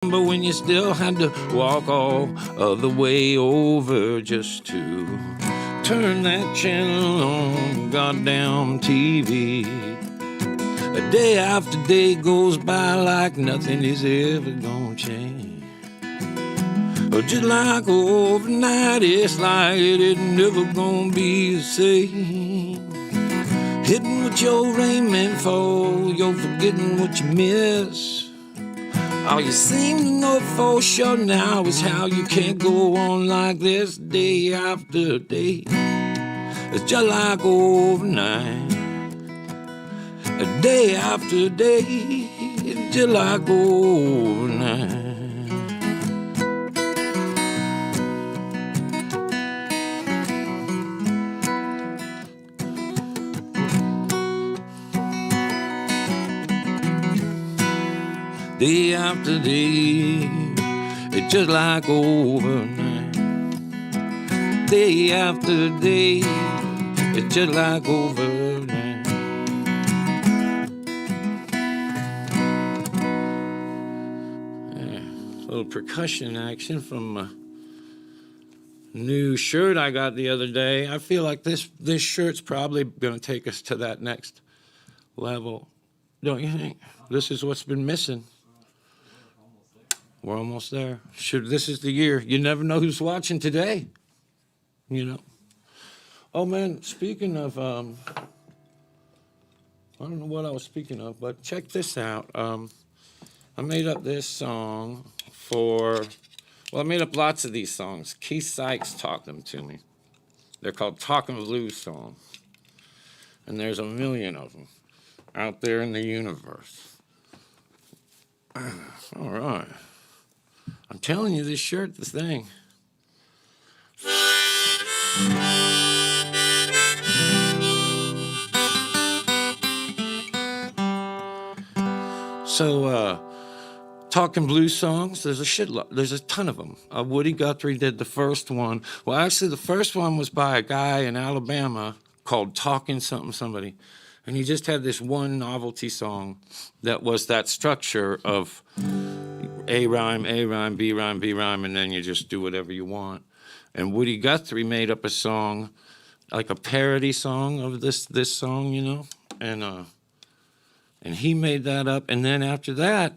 But when you still had to walk all the way over just to turn that channel on goddamn TV. A day after day goes by like nothing is ever gonna change. Just like overnight, it's like it ain't never gonna be the same. Hitting what you're aiming for, you're forgetting what you miss. All you seem to know for sure now is how you can't go on like this day after day. It's just like overnight, a day after day, it's just like overnight. Day after day, it's just like overnight. Day after day, it's just like overnight. Yeah, a little percussion action from a new shirt I got the other day. I feel like this shirt's probably going to take us to that next level, don't you think? This is what's been missing. We're almost there. This is the year. You never know who's watching today, you know. Oh, man, speaking of, I don't know what I was speaking of, but check this out. I made up this song I made up lots of these songs. Keith Sykes taught them to me. They're called Talking Blues songs. And there's a million of them out there in the universe. All right. I'm telling you, this shirt, the thing. So, talking blues songs, there's a ton of them. Woody Guthrie did the first one. Well, actually, the first one was by a guy in Alabama called Talking Something Somebody. And he just had this one novelty song that was that structure of A rhyme, B rhyme, B rhyme, and then you just do whatever you want. And Woody Guthrie made up a song, like a parody song of this song, you know? And he made that up. And then after that,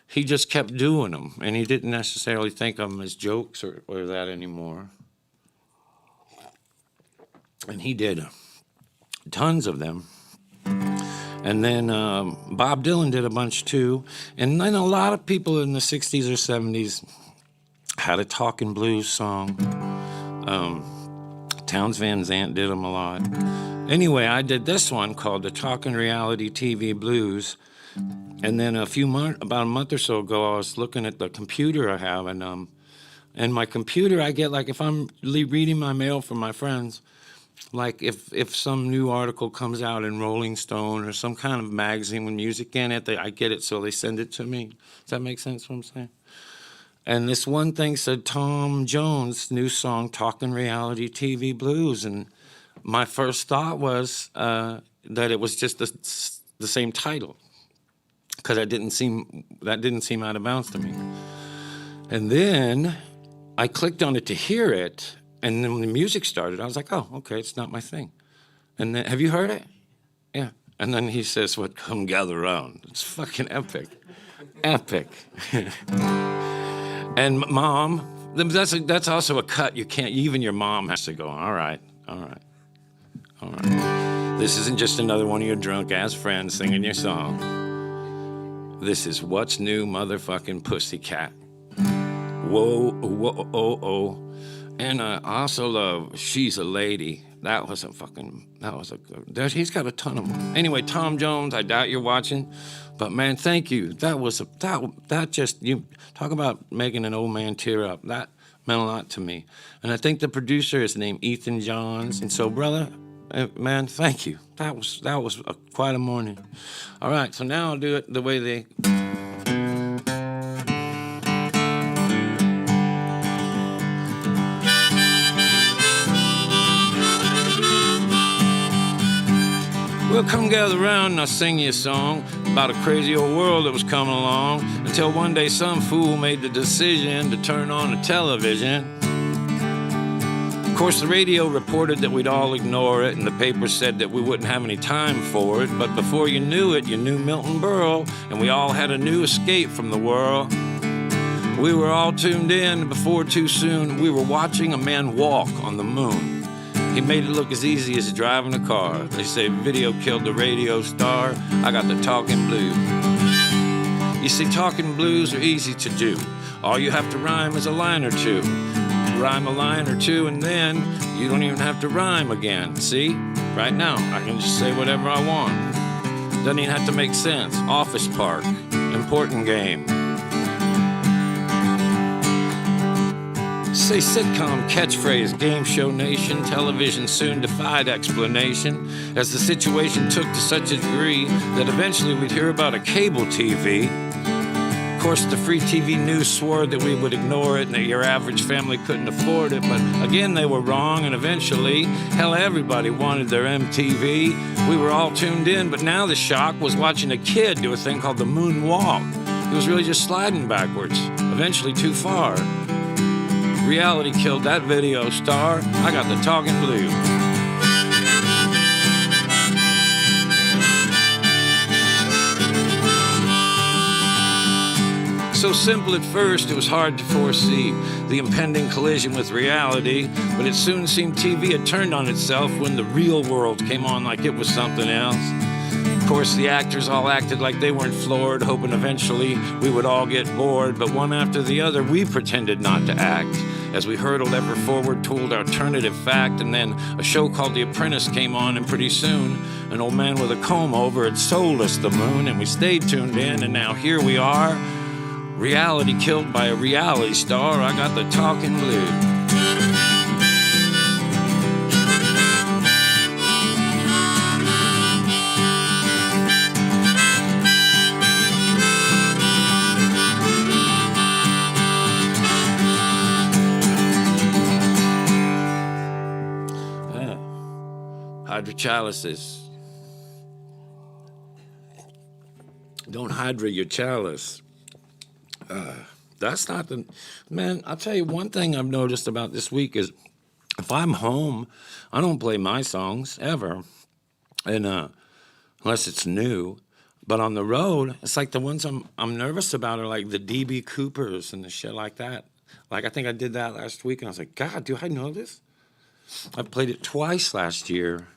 he just kept doing them. And he didn't necessarily think of them as jokes or that anymore. And he did tons of them. And then Bob Dylan did a bunch too. And then a lot of people in the 60s or 70s had a talking blues song. Townes Van Zandt did them a lot. Anyway, I did this one called the Talking Reality TV Blues. And then about a month or so ago, I was looking at the computer I have. And my computer, I get, like, if I'm reading my mail from my friends, like if some new article comes out in Rolling Stone or some kind of magazine with music in it, I get it, so they send it to me. Does that make sense what I'm saying? And this one thing said Tom Jones' new song, Talking Reality TV Blues. And my first thought was that it was just the same title, because that didn't seem out of bounds to me. And then I clicked on it to hear it. And then when the music started, I was like, oh, okay, it's not my thing. And then, have you heard it? Yeah. And then he says, "What? Come gather round." It's fucking epic. Epic. And Mom, that's also a cut. You can't, even your mom has to go, all right. This isn't just another one of your drunk-ass friends singing your song. This is What's New Motherfucking Pussycat. Whoa, whoa, oh, oh. And I also love She's a Lady. He's got a ton of them. Anyway, Tom Jones, I doubt you're watching, but man, thank you. You talk about making an old man tear up. That meant a lot to me. And I think the producer is named Ethan Johns. And so, brother, man, thank you. That was quite a morning. All right, so now I'll do it the way they... Well, come gather round and I'll sing you a song about a crazy old world that was coming along, until one day some fool made the decision to turn on the television. Of course, the radio reported that we'd all ignore it, and the paper said that we wouldn't have any time for it. But before you knew it, you knew Milton Berle, and we all had a new escape from the world. We were all tuned in. Before too soon, we were watching a man walk on the moon. He made it look as easy as driving a car. They say video killed the radio star. I got the talking blues. You see, talking blues are easy to do. All you have to rhyme is a line or two. Rhyme a line or two, and then you don't even have to rhyme again. See? Right now, I can just say whatever I want. Doesn't even have to make sense. Office Park. Important game. Say sitcom, catchphrase, game show nation, television soon defied explanation, as the situation took to such a degree that eventually we'd hear about a cable TV. Of course, the free TV news swore that we would ignore it and that your average family couldn't afford it, but again they were wrong, and eventually, hell, everybody wanted their MTV. We were all tuned in, but now the shock was watching a kid do a thing called the moonwalk. He was really just sliding backwards, eventually too far. Reality killed that video star. I got the talking blues. So simple at first, it was hard to foresee the impending collision with reality, but it soon seemed TV had turned on itself when the real world came on like it was something else. Of course, the actors all acted like they weren't floored, hoping eventually we would all get bored, but one after the other, we pretended not to act as we hurtled ever forward toward alternative fact. And then a show called The Apprentice came on, and pretty soon an old man with a comb over had sold us the moon, and we stayed tuned in, and now here we are. Reality killed by a reality star. I got the talking blues. Hydrochalices. Don't hydra your chalice. That's not the... Man, I'll tell you one thing I've noticed about this week is if I'm home, I don't play my songs ever, and unless it's new. But on the road, it's like the ones I'm nervous about are like the D.B. Coopers and the shit like that. Like, I think I did that last week, and I was like, God, do I know this? I played it twice last year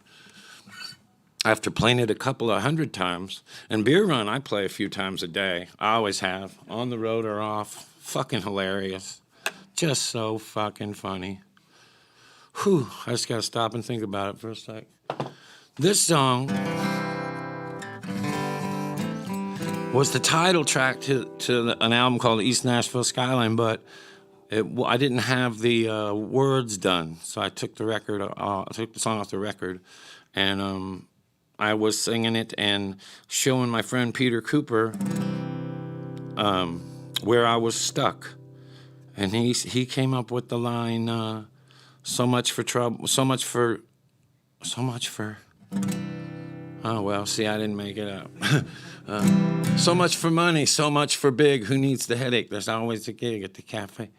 after playing it a couple of hundred times. And Beer Run, I play a few times a day. I always have, on the road or off. Fucking hilarious. Just so fucking funny. Whew, I just gotta stop and think about it for a sec. This song was the title track to an album called East Nashville, Skyline, but I didn't have the words done, so I took the record. I took the song off the record, and I was singing it and showing my friend Peter Cooper where I was stuck, and he came up with the line, "So much for trouble, so much for." Oh well, see, I didn't make it up. So much for money, so much for big. Who needs the headache? There's always a gig at the cafe.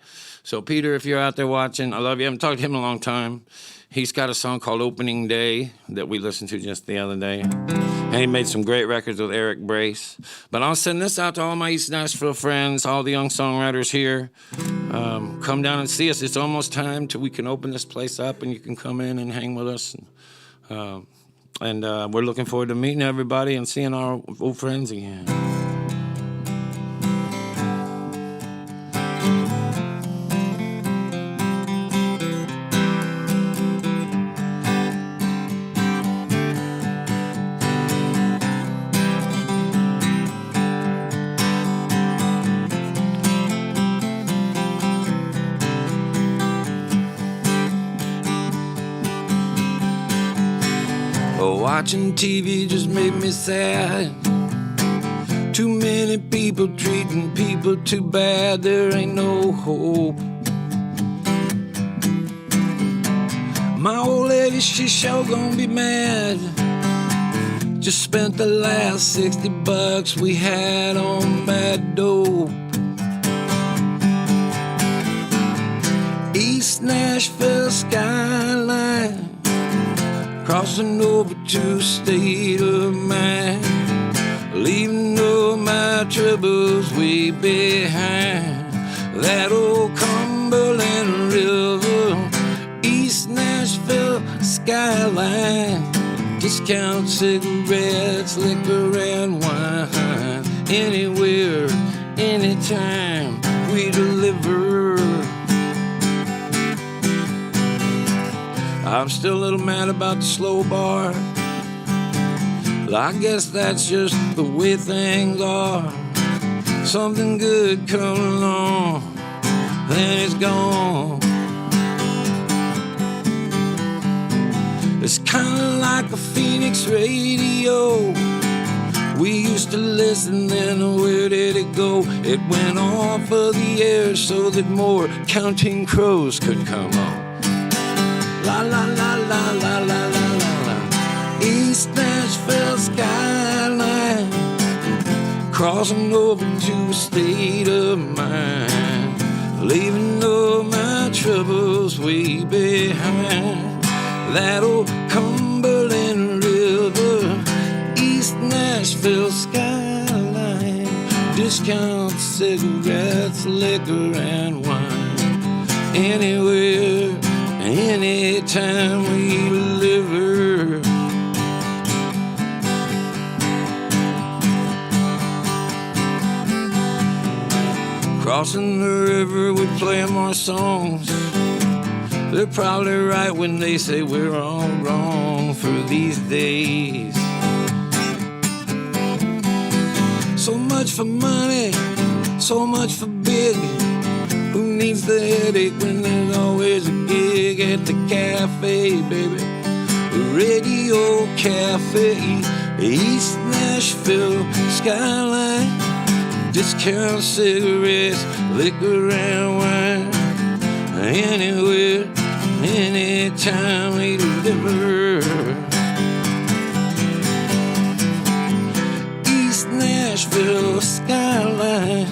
So Peter, if you're out there watching, I love you. I haven't talked to him in a long time. He's got a song called Opening Day that we listened to just the other day. And he made some great records with Eric Brace. But I'll send this out to all my East Nashville friends, all the young songwriters here. Come down and see us. It's almost time till we can open this place up and you can come in and hang with us. And we're looking forward to meeting everybody and seeing our old friends again. Watching TV just made me sad. Too many people treating people too bad. There ain't no hope. My old lady, she sure gonna be mad. Just spent the last $60 we had on bad dope. East Nashville Skyline, crossing over to State of Mind, leaving all my troubles way behind. That old Cumberland River, East Nashville Skyline, discount cigarettes, liquor and wine. Anywhere, anytime, we deliver. I'm still a little mad about the slow bar. I guess that's just the way things are. Something good comes along, then it's gone. It's kinda like a Phoenix radio. We used to listen, then where did it go? It went off of the air so that more Counting Crows could come on. La la la la la la la la la. East Nashville Skyline, crossing over to a State of Mind, leaving all my troubles way behind. That old Cumberland River, East Nashville Skyline, discount cigarettes, liquor and wine. Anywhere, anytime we deliver. Crossing the river, we play more songs. They're probably right when they say we're all wrong for these days. So much for money, so much for big. Who needs the headache when there's always a gig at the cafe, baby? Radio Cafe, East Nashville Skyline, discount cigarettes, liquor and wine. Anywhere, anytime we deliver. East Nashville Skyline,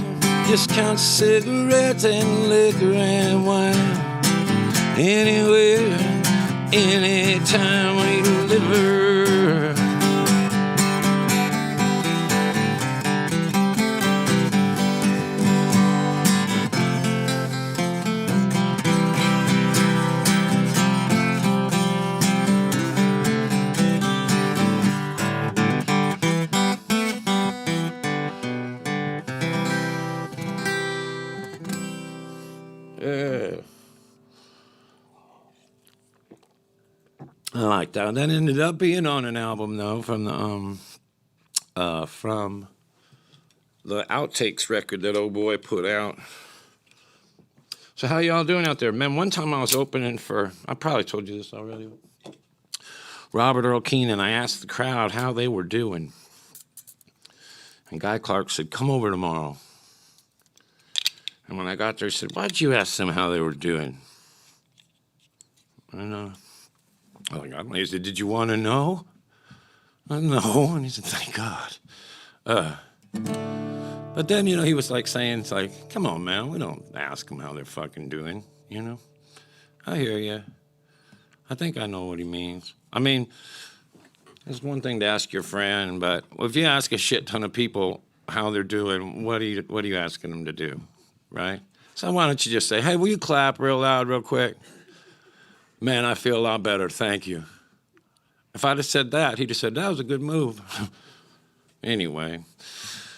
discount cigarettes and liquor and wine. Anywhere, anytime we deliver. I like that. That ended up being on an album though from the outtakes record that old boy put out. So how y'all doing out there? Man, one time I was opening for, I probably told you this already, Robert Earl Keen, and I asked the crowd how they were doing. And Guy Clark said, come over tomorrow. And when I got there, he said, why'd you ask them how they were doing? And I was like, he said, did you want to know? No. And he said, thank God. But then, he was like saying, it's like, come on, man, we don't ask them how they're fucking doing, I hear you. I think I know what he means. I mean, it's one thing to ask your friend, but if you ask a shit ton of people how they're doing, what are you asking them to do, right? So why don't you just say, hey, will you clap real loud real quick? Man, I feel a lot better, thank you. If I'd have said that, he'd have said, that was a good move. Anyway,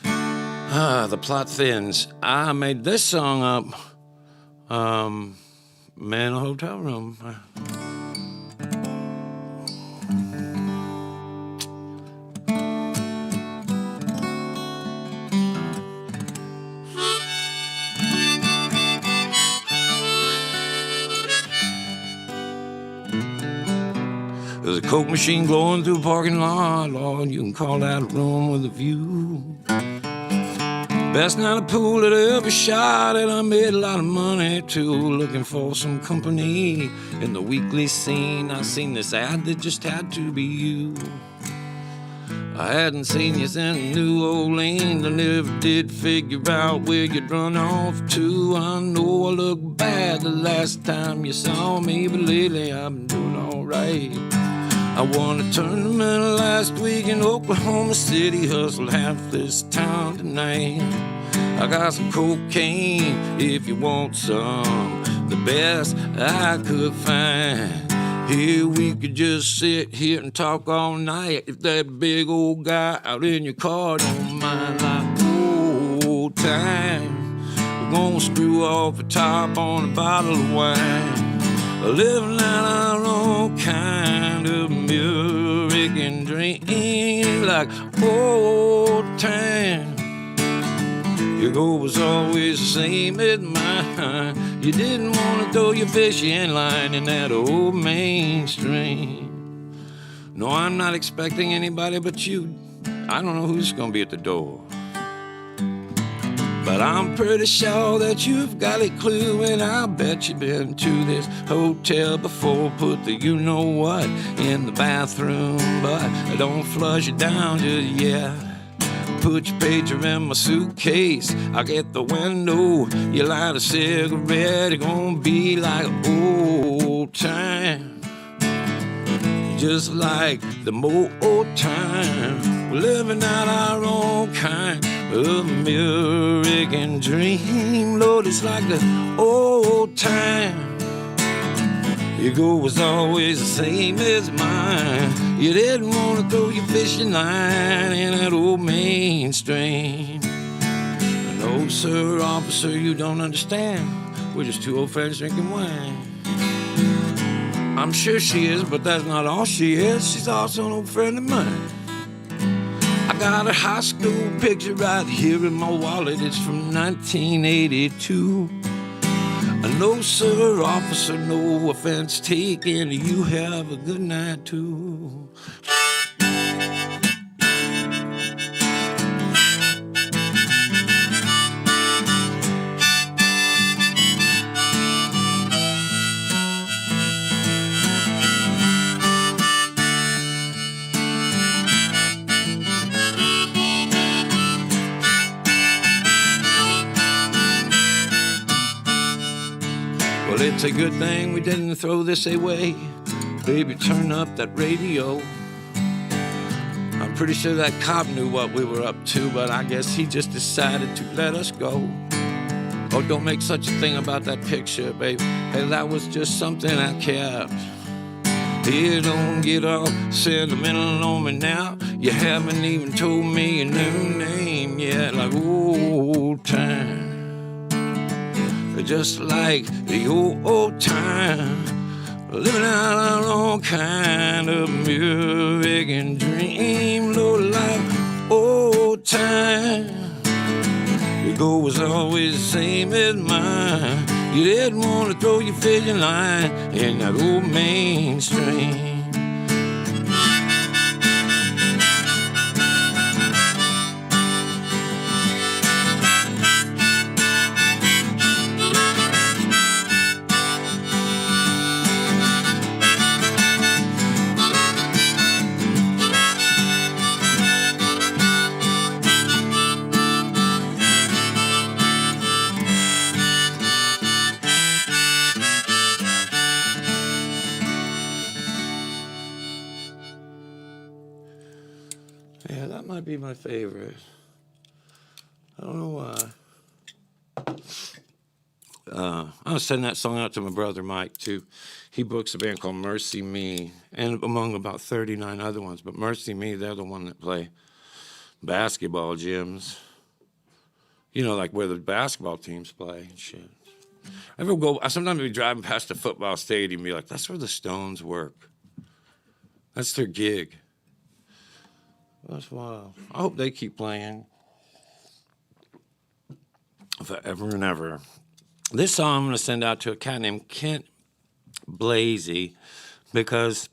the plot thins. I made this song up, man in a hotel room. There's a Coke machine glowing through a parking lot. Lord, you can call that a room with a view. Best night of pool that I ever shot, and I made a lot of money too. Looking for some company in the weekly scene. I seen this ad that just had to be you. I hadn't seen you since New Orleans. I never did figure out where you'd run off to. I know I look bad the last time you saw me, but lately I've been doing all right. I won a tournament last week in Oklahoma City, hustled half this town tonight. I got some cocaine if you want some, the best I could find. Here we could just sit here and talk all night if that big old guy out in your car don't mind, like old time. We're gonna screw off the top on a bottle of wine, living out our own kind of American dream, like old time. Your goal was always the same as mine. You didn't want to throw your fishing line in that old mainstream. No, I'm not expecting anybody but you. I don't know who's gonna be at the door, but I'm pretty sure that you've got a clue, and I'll bet you've been to this hotel before. Put the you-know-what in the bathroom, but don't flush it down just yet. Put your pager in my suitcase, I'll get the window. You light a cigarette, it's gonna be like old time. Just like the old time, we're living out our own kind of American dream. Lord, it's like the old time. Your goal was always the same as mine. You didn't want to throw your fishing line in that old mainstream. No, sir, officer, you don't understand. We're just two old friends drinking wine. I'm sure she is, but that's not all she is. She's also an old friend of mine. I got a high school picture right here in my wallet. It's from 1982. No, sir, officer, no offense taken. You have a good night, too. Well, it's a good thing we didn't throw this away. Baby, turn up that radio. I'm pretty sure that cop knew what we were up to, but I guess he just decided to let us go. Oh, don't make such a thing about that picture, baby. Hey, that was just something I kept. Here, don't get all sentimental on me now. You haven't even told me your new name yet, like old time. Just like the old time, living out our own kind of American dream. Lord, like old time. Your goal was always the same as mine. You didn't want to throw your fishing line in that old mainstream. Yeah, that might be my favorite. I don't know why. I was sending that song out to my brother Mike, too. He books a band called Mercy Me, and among about 39 other ones. But Mercy Me, they're the one that play basketball gyms. You know, like where the basketball teams play and shit. Sometimes we driving past a football stadium and be like, that's where the Stones work. That's their gig. That's wild. I hope they keep playing forever and ever. This song I'm going to send out to a cat named Kent Blasey because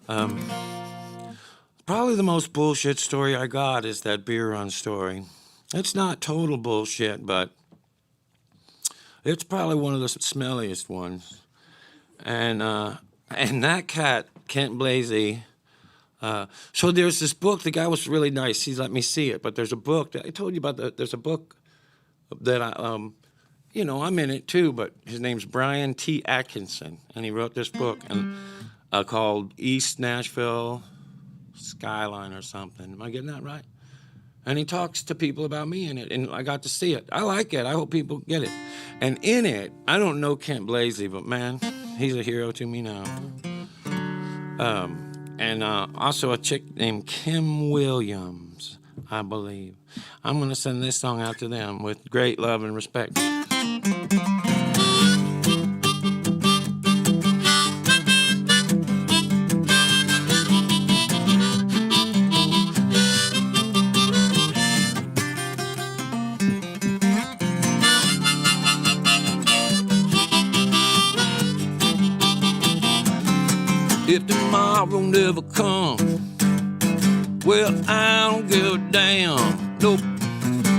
probably the most bullshit story I got is that beer run story. It's not total bullshit, but it's probably one of the smelliest ones. And that cat, Kent Blasey, So there's this book. The guy was really nice. He's let me see it. But there's a book that I told you about. There's a book that I'm in it too. But his name's Brian T. Atkinson, and he wrote this book called East Nashville, Skyline or something. Am I getting that right? And he talks to people about me in it, and I got to see it. I like it. I hope people get it. And in it, I don't know Kent Blazey, but man, he's a hero to me now. And also a chick named Kim Williams, I believe. I'm going to send this song out to them with great love and respect. If tomorrow never comes, well, I don't give a damn. Nope.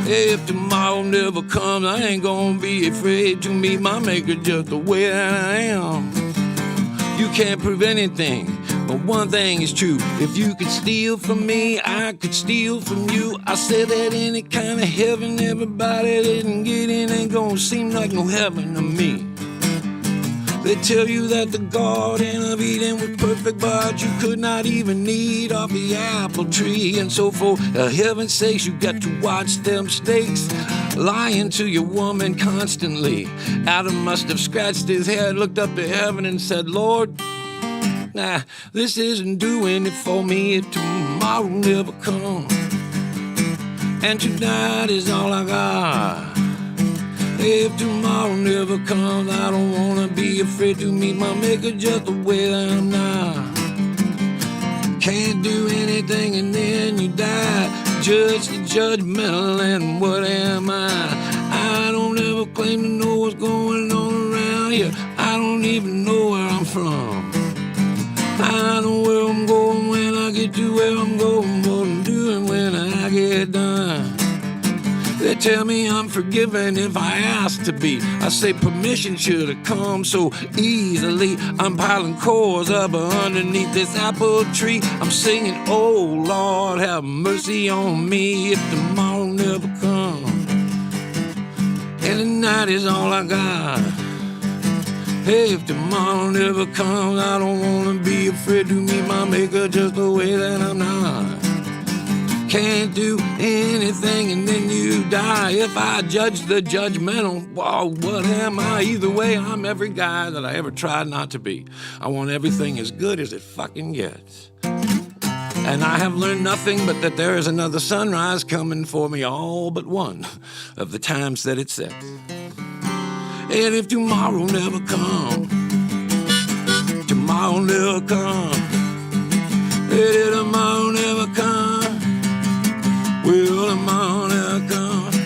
If tomorrow never comes, I ain't gonna be afraid to meet my maker just the way that I am. You can't prove anything, but one thing is true. If you could steal from me, I could steal from you. I said that any kind of heaven everybody didn't get in ain't gonna seem like no heaven to me. They tell you that the Garden of Eden was perfect, but you could not even eat off the apple tree. And so for heaven's sakes, you got to watch them snakes lying to your woman constantly. Adam must have scratched his head, looked up to heaven and said, Lord, nah, this isn't doing it for me if tomorrow never comes. And tonight is all I got. If tomorrow never comes, I don't wanna be afraid to meet my maker just the way that I'm now. Can't do anything and then you die. Judge the judgmental and what am I? I don't ever claim to know what's going on around here. I don't even know where I'm from. I know where I'm going when I get to where I'm going, what I'm doing when I get done. They tell me I'm forgiven if I ask to be. I say permission should have come so easily. I'm piling cores up underneath this apple tree. I'm singing, oh Lord, have mercy on me if tomorrow never comes. And tonight is all I got. Hey, if tomorrow never comes, I don't wanna be afraid to meet my maker just the way that I'm not. Can't do anything and then you die. If I judge the judgmental, well, what am I? Either way, I'm every guy that I ever tried not to be. I want everything as good as it fucking gets. And I have learned nothing but that there is another sunrise coming for me all but one of the times that it sets. And if tomorrow never comes, tomorrow never comes, if tomorrow never comes, well, tomorrow never comes.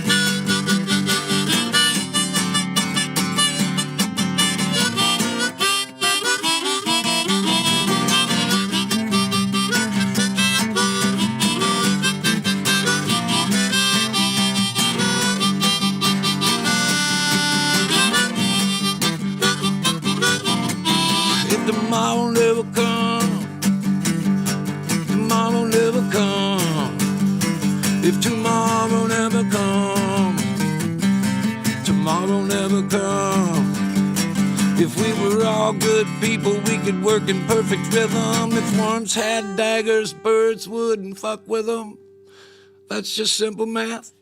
If tomorrow never comes, tomorrow never comes. If tomorrow never comes, tomorrow never comes. If we were all good people, we could work in perfect rhythm. If worms had daggers, birds wouldn't fuck with them. That's just simple math.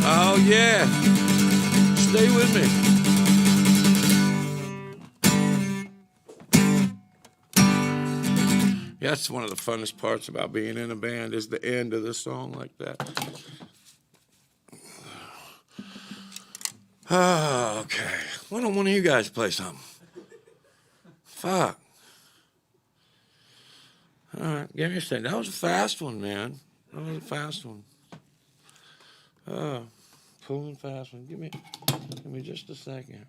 Oh yeah, stay with me. Yeah, that's one of the funnest parts about being in a band is the end of the song like that. Oh, okay. Why don't one of you guys play something? Fuck. All right, give me a second. That was a fast one, man. That was a fast one. Pulling fast one. Give me just a second.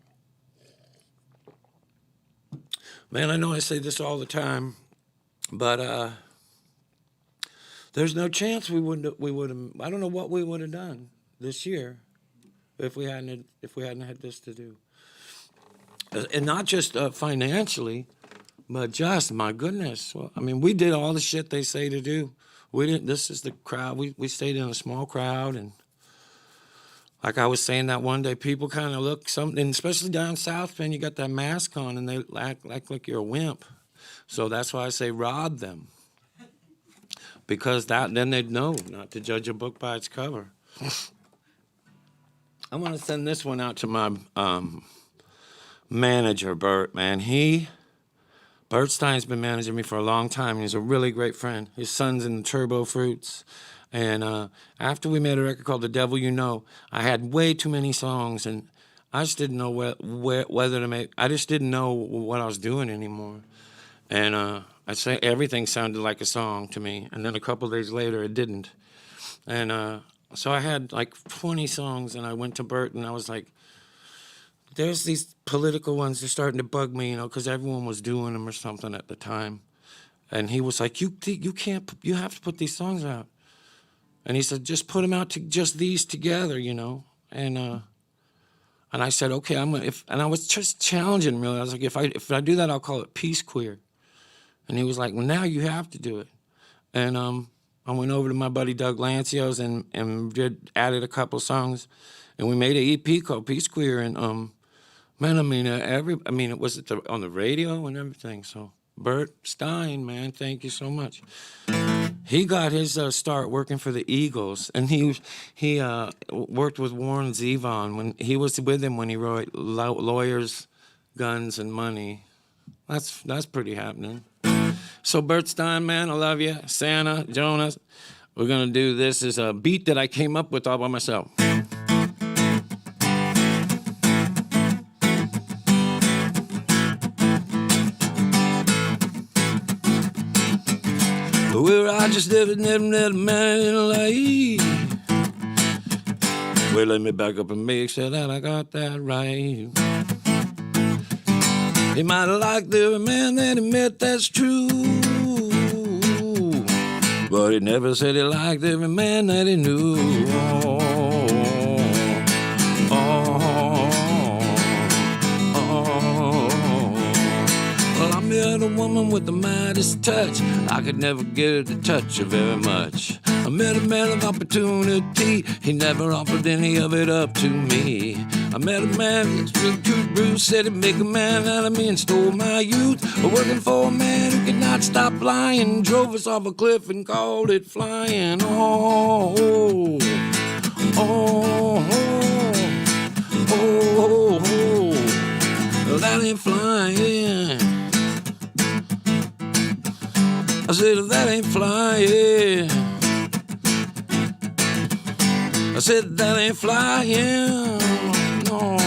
Man, I know I say this all the time. But there's no chance we would have. I don't know what we would have done this year if we hadn't had this to do, and not just financially, But just, my goodness. Well, I mean, we did all the shit they say to do. We didn't, this is the crowd. We stayed in a small crowd. And like I was saying that one day, people kind of look something, especially down south, man, you got that mask on and they act like you're a wimp. So that's why I say rob them. Because then they'd know not to judge a book by its cover. I want to send this one out to my manager, Bert, man. Bert Stein's been managing me for a long time. He's a really great friend. His son's in the Turbo Fruits. And after we made a record called The Devil You Know, I had way too many songs, and I just didn't know whether to make. I just didn't know what I was doing anymore. And I'd say everything sounded like a song to me. And then a couple days later, it didn't. And so I had like 20 songs, and I went to Bert, and I was like, there's these political ones, they're starting to bug me, because everyone was doing them or something at the time. And he was like, you have to put these songs out. And he said, just put them out, just these together, And I said, okay, and I was just challenging him, really. I was like, if I do that, I'll call it Peace Queer. And he was like, well, now you have to do it. And I went over to my buddy Doug Lancio's and added a couple songs. And we made an EP called Peace Queer. And man, it was on the radio and everything. So Bert Stein, man, thank you so much. He got his start working for the Eagles, and he worked with Warren Zevon when he was with him when he wrote Lawyers, Guns, and Money. That's pretty happening. So Bert Stein, man, I love you. Santa, Jonas, we're gonna do this as a beat that I came up with all by myself. Where I just never met a man in life. Well, let me back up and make sure that I got that right. He might have liked every man that he met, that's true. But he never said he liked every man that he knew. Well, I met a woman with the Midas touch. I could never get her to touch her very much. I met a man of opportunity. He never offered any of it up to me. I met a man with street tooth Bruce, said he'd make a man out of me and stole my youth. Working for a man who could not stop lying, drove us off a cliff and called it flying. Oh, oh, oh, oh, oh, oh, oh. That ain't flying. I said that ain't flying. I said that ain't flying. No,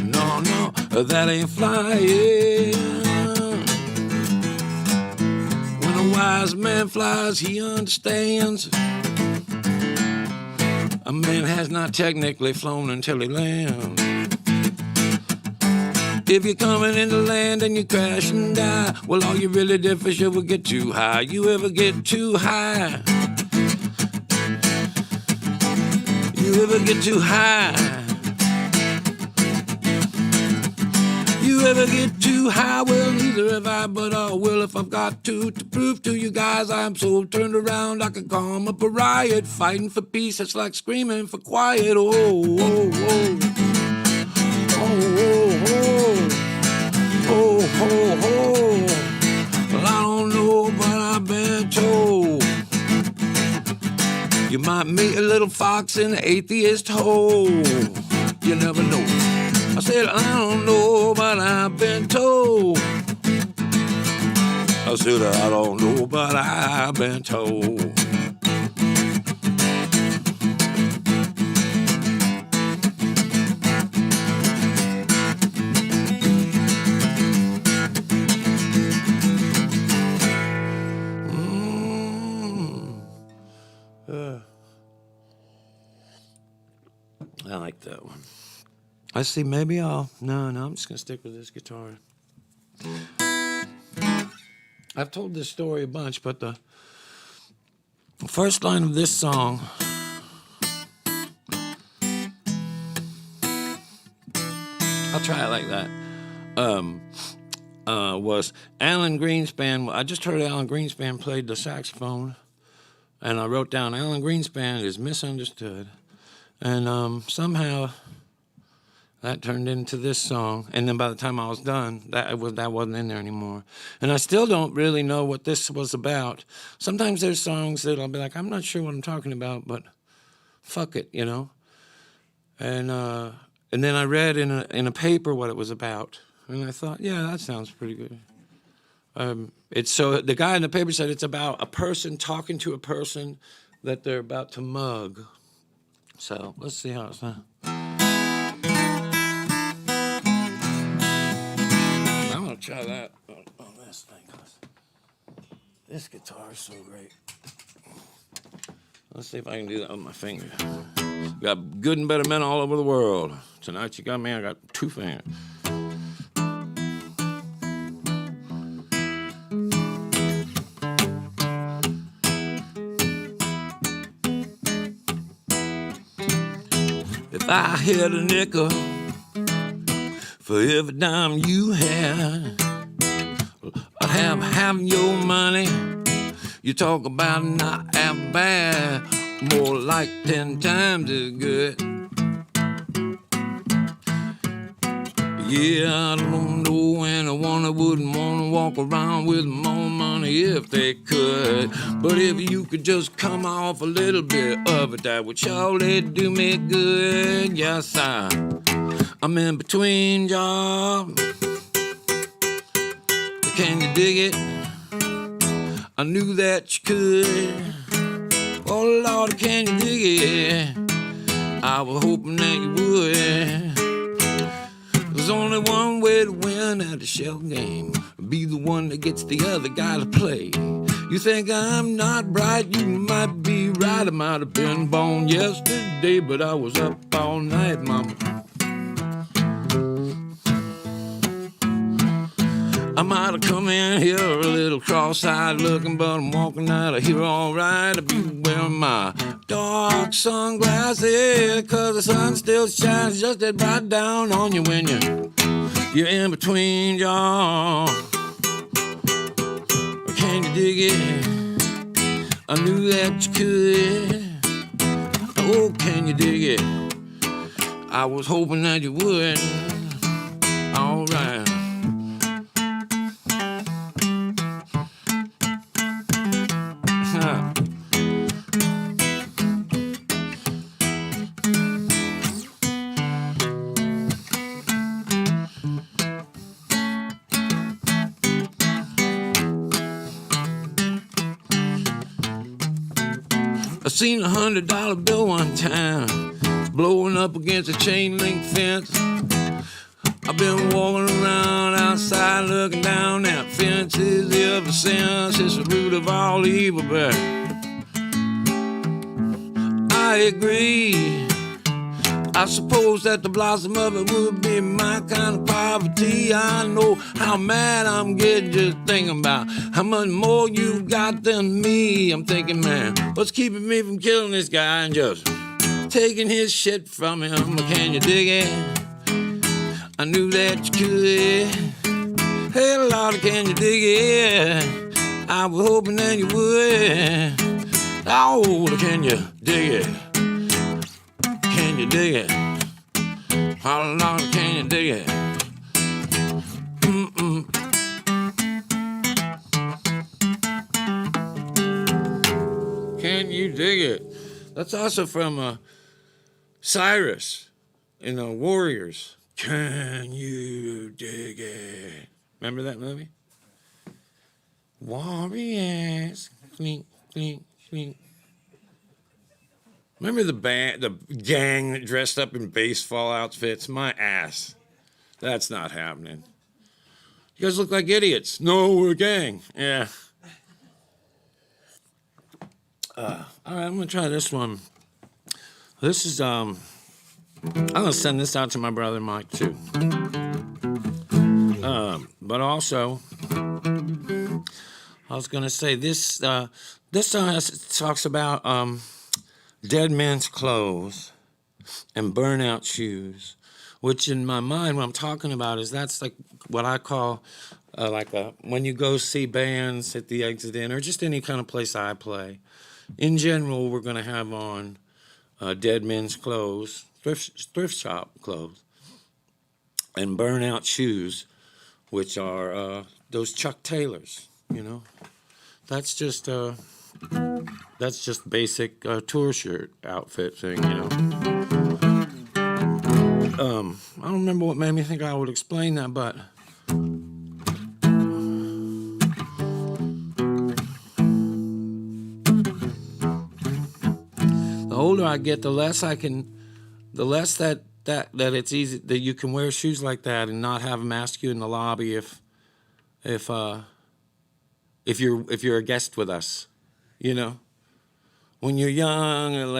no, no, that ain't flying. When a wise man flies, he understands. A man has not technically flown until he lands. If you're coming into land and you crash and die, well, all you really did for sure will get too high. You ever get too high? You ever get too high? You ever get too high? Well, neither have I, but I will if I've got to prove to you guys I'm so turned around I can calm up a riot. Fighting for peace, it's like screaming for quiet. Oh, oh, oh. Oh, oh, oh. Oh, oh, oh. Well, I don't know, but I've been told you might meet a little fox in an atheist hole. You never know. I said, I don't know, but I've been told. I said, I don't know, but I've been told. I like that one. I see, maybe no, I'm just gonna stick with this guitar. I've told this story a bunch, but the first line of this song, I'll try it like that. was Alan Greenspan. I just heard Alan Greenspan played the saxophone, and I wrote down Alan Greenspan is misunderstood. And somehow that turned into this song. And then by the time I was done, that wasn't in there anymore. And I still don't really know what this was about. Sometimes there's songs that I'll be like, I'm not sure what I'm talking about, but fuck it, you know? And then I read in a paper what it was about. And I thought, yeah, that sounds pretty good. So the guy in the paper said it's about a person talking to a person that they're about to mug. So let's see how it sounds. I'm gonna try that on this thing, 'cause this guitar is so great. Let's see if I can do that with my finger. Got good and better men all over the world. Tonight you got me, I got 2 fingers. If I hit a nickel for every dime you had, I'd have half your money. You talk about not half bad, more like 10 times as good. Yeah, I don't know anyone wouldn't want to walk around with more money if they could. But if you could just come off a little bit of it, that would surely do me good. Yes, I'm in between jobs. Can you dig it? I knew that you could. Oh, Lord, can you dig it? I was hoping that you would. There's only one way to win at a shell game. Be the one that gets the other guy to play. You think I'm not bright? You might be right. I might have been born yesterday, but I was up all night, mama. I might have come in here a little cross-eyed looking, but I'm walking out of here all right. I'll be wearing my dark sunglasses, 'cause the sun still shines just that right down on you when you're in between jobs. Can you dig it? I knew that you could. Oh, can you dig it? I was hoping that you would. All right. I seen a $100 bill one time blowing up against a chain link fence. I've been walking around outside looking down at fences ever since. It's the root of all evil, but I agree. I suppose that the blossom of it would be my kind of poverty. I know how mad I'm getting just thinking about how much more you got than me. I'm thinking, man, what's keeping me from killing this guy and just taking his shit from him? Can you dig it? I knew that you could. Hey, Lord, can you dig it? I was hoping that you would. Oh, can you dig it? Can you dig it? How long can you dig it? Can you dig it? That's also from Cyrus in Warriors. Can you dig it? Remember that movie? Warriors. Clink, clink, clink. Remember the gang that dressed up in baseball outfits? My ass. That's not happening. You guys look like idiots. No, we're a gang. Yeah. All right, I'm going to try this one. This is, I'm going to send this out to my brother Mike, too. But also, I was going to say this song talks about dead men's clothes and burnout shoes, which in my mind, what I'm talking about is that's like what I call when you go see bands at the Exit Inn or just any kind of place I play, in general, we're going to have on dead men's clothes, thrift shop clothes, and burnout shoes, which are those Chuck Taylors, you know. That's just basic tour shirt outfit thing, you know. I don't remember what made me think I would explain that, but the older I get, the less that it's easy that you can wear shoes like that and not have them ask you in the lobby if you're a guest with us, you know. When you're young,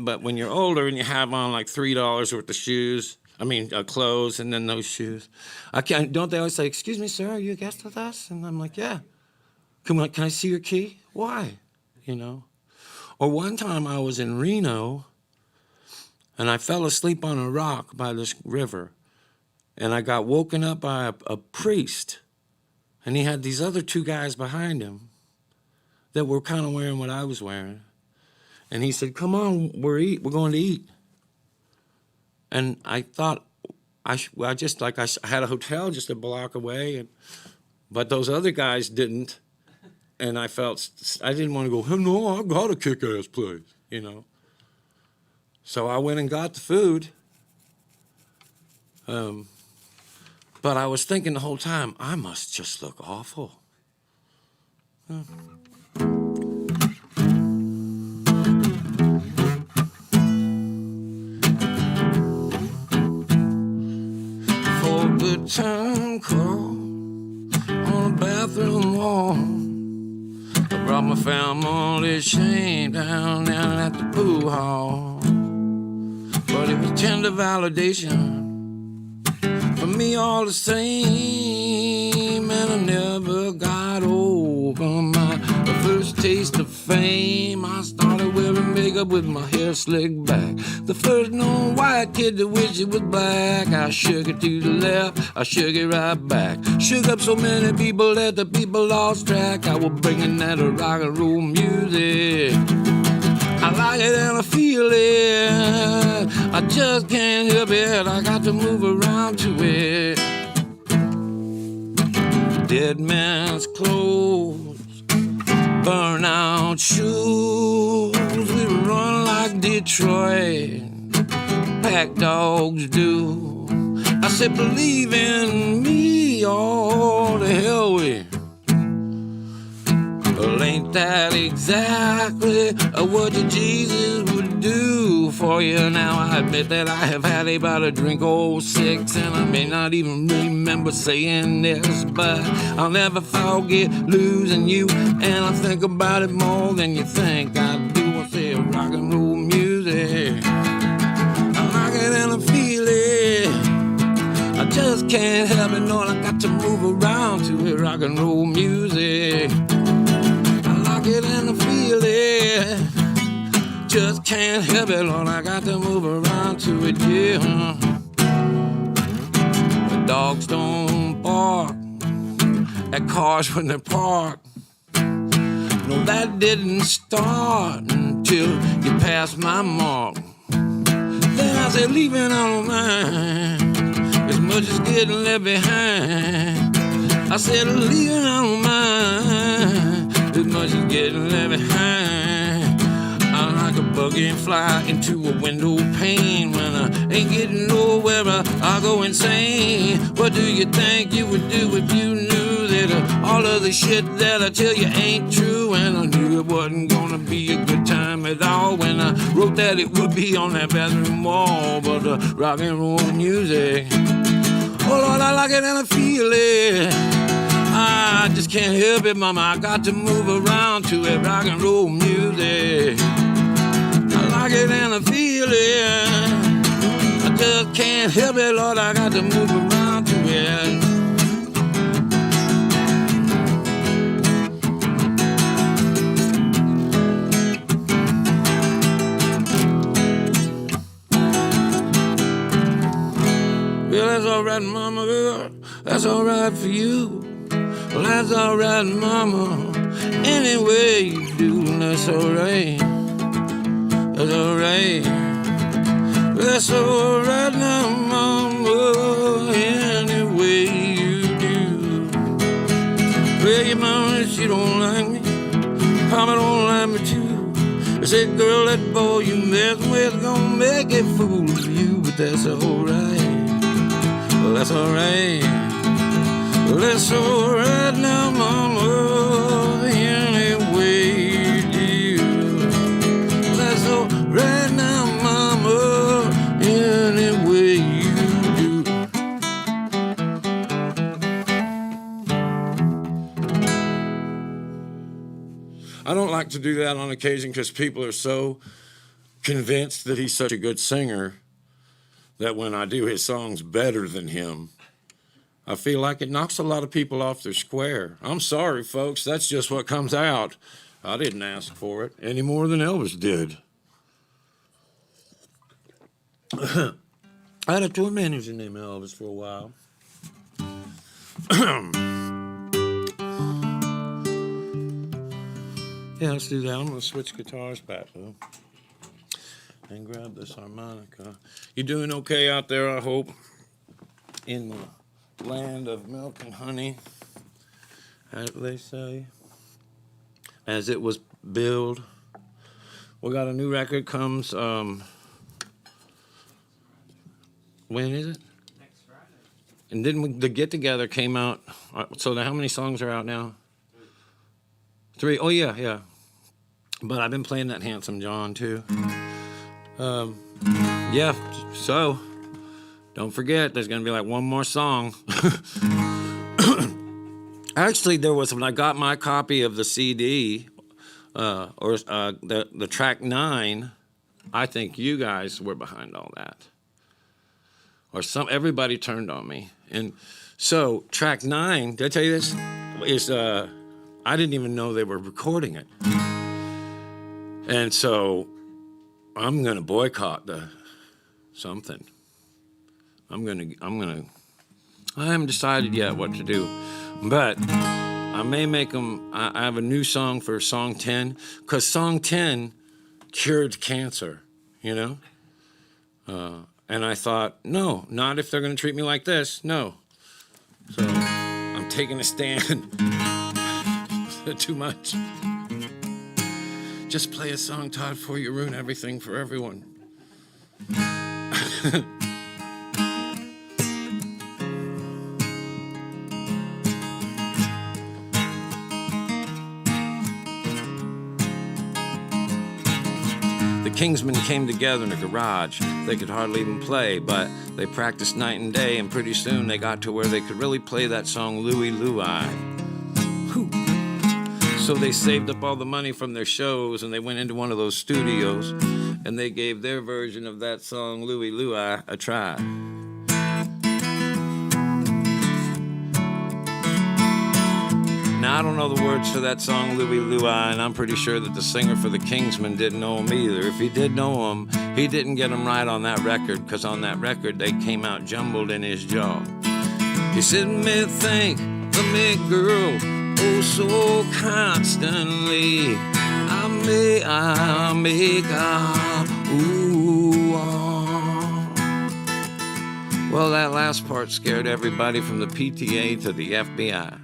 but when you're older and you have on like $3 worth of shoes, clothes, and then those shoes, don't they always say, "Excuse me, sir, are you a guest with us?" And I'm like, "Yeah." Can I see your key? Why? You know. Or one time I was in Reno, and I fell asleep on a rock by this river, and I got woken up by a priest, and he had these other two guys behind him that were kind of wearing what I was wearing. And he said, "Come on, we're going to eat." And I thought, I had a hotel just a block away, but those other guys didn't. And I didn't want to go, "Oh, no, I got a kick-ass place," you know. So I went and got the food. But I was thinking the whole time, I must just look awful. Good time call on a bathroom wall. I brought my family shame down at the pool hall. But it was tender validation for me all the same. And I never got over my first taste of fame. I started wearing makeup with my hair slicked back. The first known white kid to wish it was black. I shook it to the left, I shook it right back. Shook up so many people that the people lost track. I was bringing that rock and roll music. I like it and I feel it. I just can't help it. I got to move around to it. Dead man's clothes, burnout shoes. We run like Detroit, pack dogs do. I said, believe in me, all the hell with. Well, ain't that exactly what your Jesus would do for you? Now I admit that I have had about a drink or six, and I may not even remember saying this, but I'll never forget losing you, and I think about it more than you think I do. I say rock and roll music, I like it and I feel it. I just can't help it, no, I got to move around to it. Rock and roll music, it and I feel it. Just can't help it, Lord, I got to move around to it, yeah. The dogs don't bark at cars when they're parked. No, that didn't start until you passed my mark. Then I said, leaving I don't mind, as much as getting left behind. I said, leaving I don't mind, as much as getting left behind. I'm like a buggy and fly into a window pane. When I ain't getting nowhere, I go insane. What do you think you would do if you knew that all of the shit that I tell you ain't true? And I knew it wasn't gonna be a good time at all when I wrote that it would be on that bathroom wall. But rock and roll music, oh Lord, I like it and I feel it. I just can't help it, mama, I got to move around to it. Rock and roll music, I like it and I feel it. I just can't help it, Lord, I got to move around to it. Well, that's all right, mama girl, that's all right for you. Well, that's alright, mama. Any way you do, that's alright. That's alright. That's alright now, mama. Any way you do. Well, your mama, she don't like me. Papa don't like me too. I said, girl, that boy you messing with gonna make a fool of you. But that's alright. Well, that's alright. Well, that's alright now, mama. Any way you do. That's alright now, mama. Any way you do. I don't like to do that on occasion because people are so convinced that he's such a good singer that when I do his songs better than him, I feel like it knocks a lot of people off their square. I'm sorry, folks. That's just what comes out. I didn't ask for it any more than Elvis did. I had a tour manager named Elvis for a while. Yeah, let's do that. I'm going to switch guitars back, though, and grab this harmonica. You doing okay out there, I hope, in the land of milk and honey, as they say, as it was billed. We got a new record comes, when is it? Next Friday. And then the Get Together came out, so how many songs are out now? 3. Oh, yeah. But I've been playing that Handsome John, too. Yeah, so don't forget, there's going to be like one more song. Actually, there was, when I got my copy of the CD, the track 9, I think you guys were behind all that. Or everybody turned on me. And so track 9, did I tell you this? Is, I didn't even know they were recording it. And so I'm going to boycott something. I haven't decided yet what to do, but I may make them. I have a new song for song 10, because song 10 cured cancer, you know? And I thought, no, not if they're going to treat me like this, no. So I'm taking a stand. Too much. Just play a song, Todd, before you ruin everything for everyone. The Kingsmen came together in a garage. They could hardly even play, but they practiced night and day, and pretty soon they got to where they could really play that song, Louie Louie. So they saved up all the money from their shows, and they went into one of those studios, and they gave their version of that song, Louie Louie, a try. Now, I don't know the words to that song, Louie Louie, and I'm pretty sure that the singer for the Kingsmen didn't know him either. If he did know him, he didn't get him right on that record, because on that record, they came out jumbled in his jaw. He said, me think of me, girl, oh, so constantly, I make ooh, Well, that last part scared everybody from the PTA to the FBI.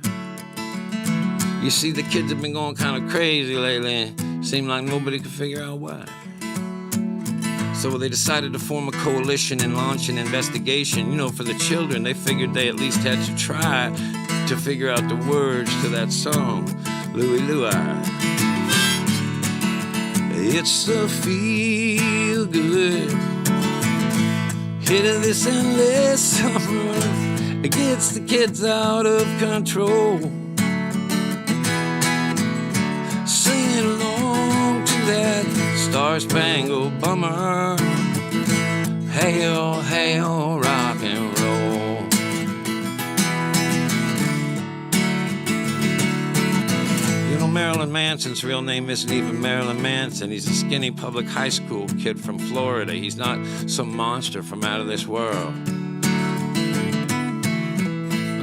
You see, the kids have been going kind of crazy lately. Seemed like nobody could figure out why. So they decided to form a coalition and launch an investigation. You know, for the children, they figured they at least had to try to figure out the words to that song, Louie Louie. It's a feel good hit of this endless summer. It gets the kids out of control, singing along to that Star-Spangled Bummer. Hail, hail, rock and roll. You know, Marilyn Manson's real name isn't even Marilyn Manson. He's a skinny public high school kid from Florida. He's not some monster from out of this world.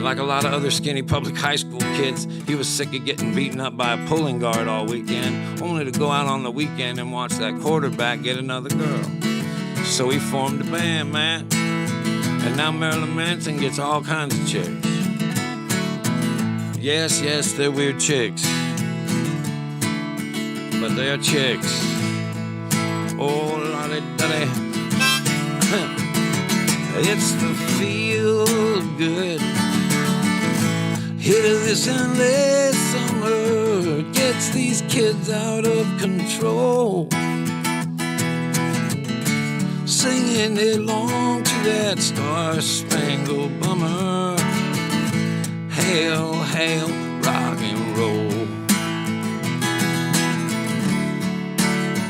Like a lot of other skinny public high school kids. He was sick of getting beaten up by a pulling guard all weekend, only to go out on the weekend and watch that quarterback get another girl. So he formed a band, man, and now Marilyn Manson gets all kinds of chicks. Yes, yes, they're weird chicks, but they're chicks. Oh, lolly-dolly. It's the feel good hit of this endless summer. Gets these kids out of control, singing along to that star-spangled bummer. Hail, hail, rock and roll.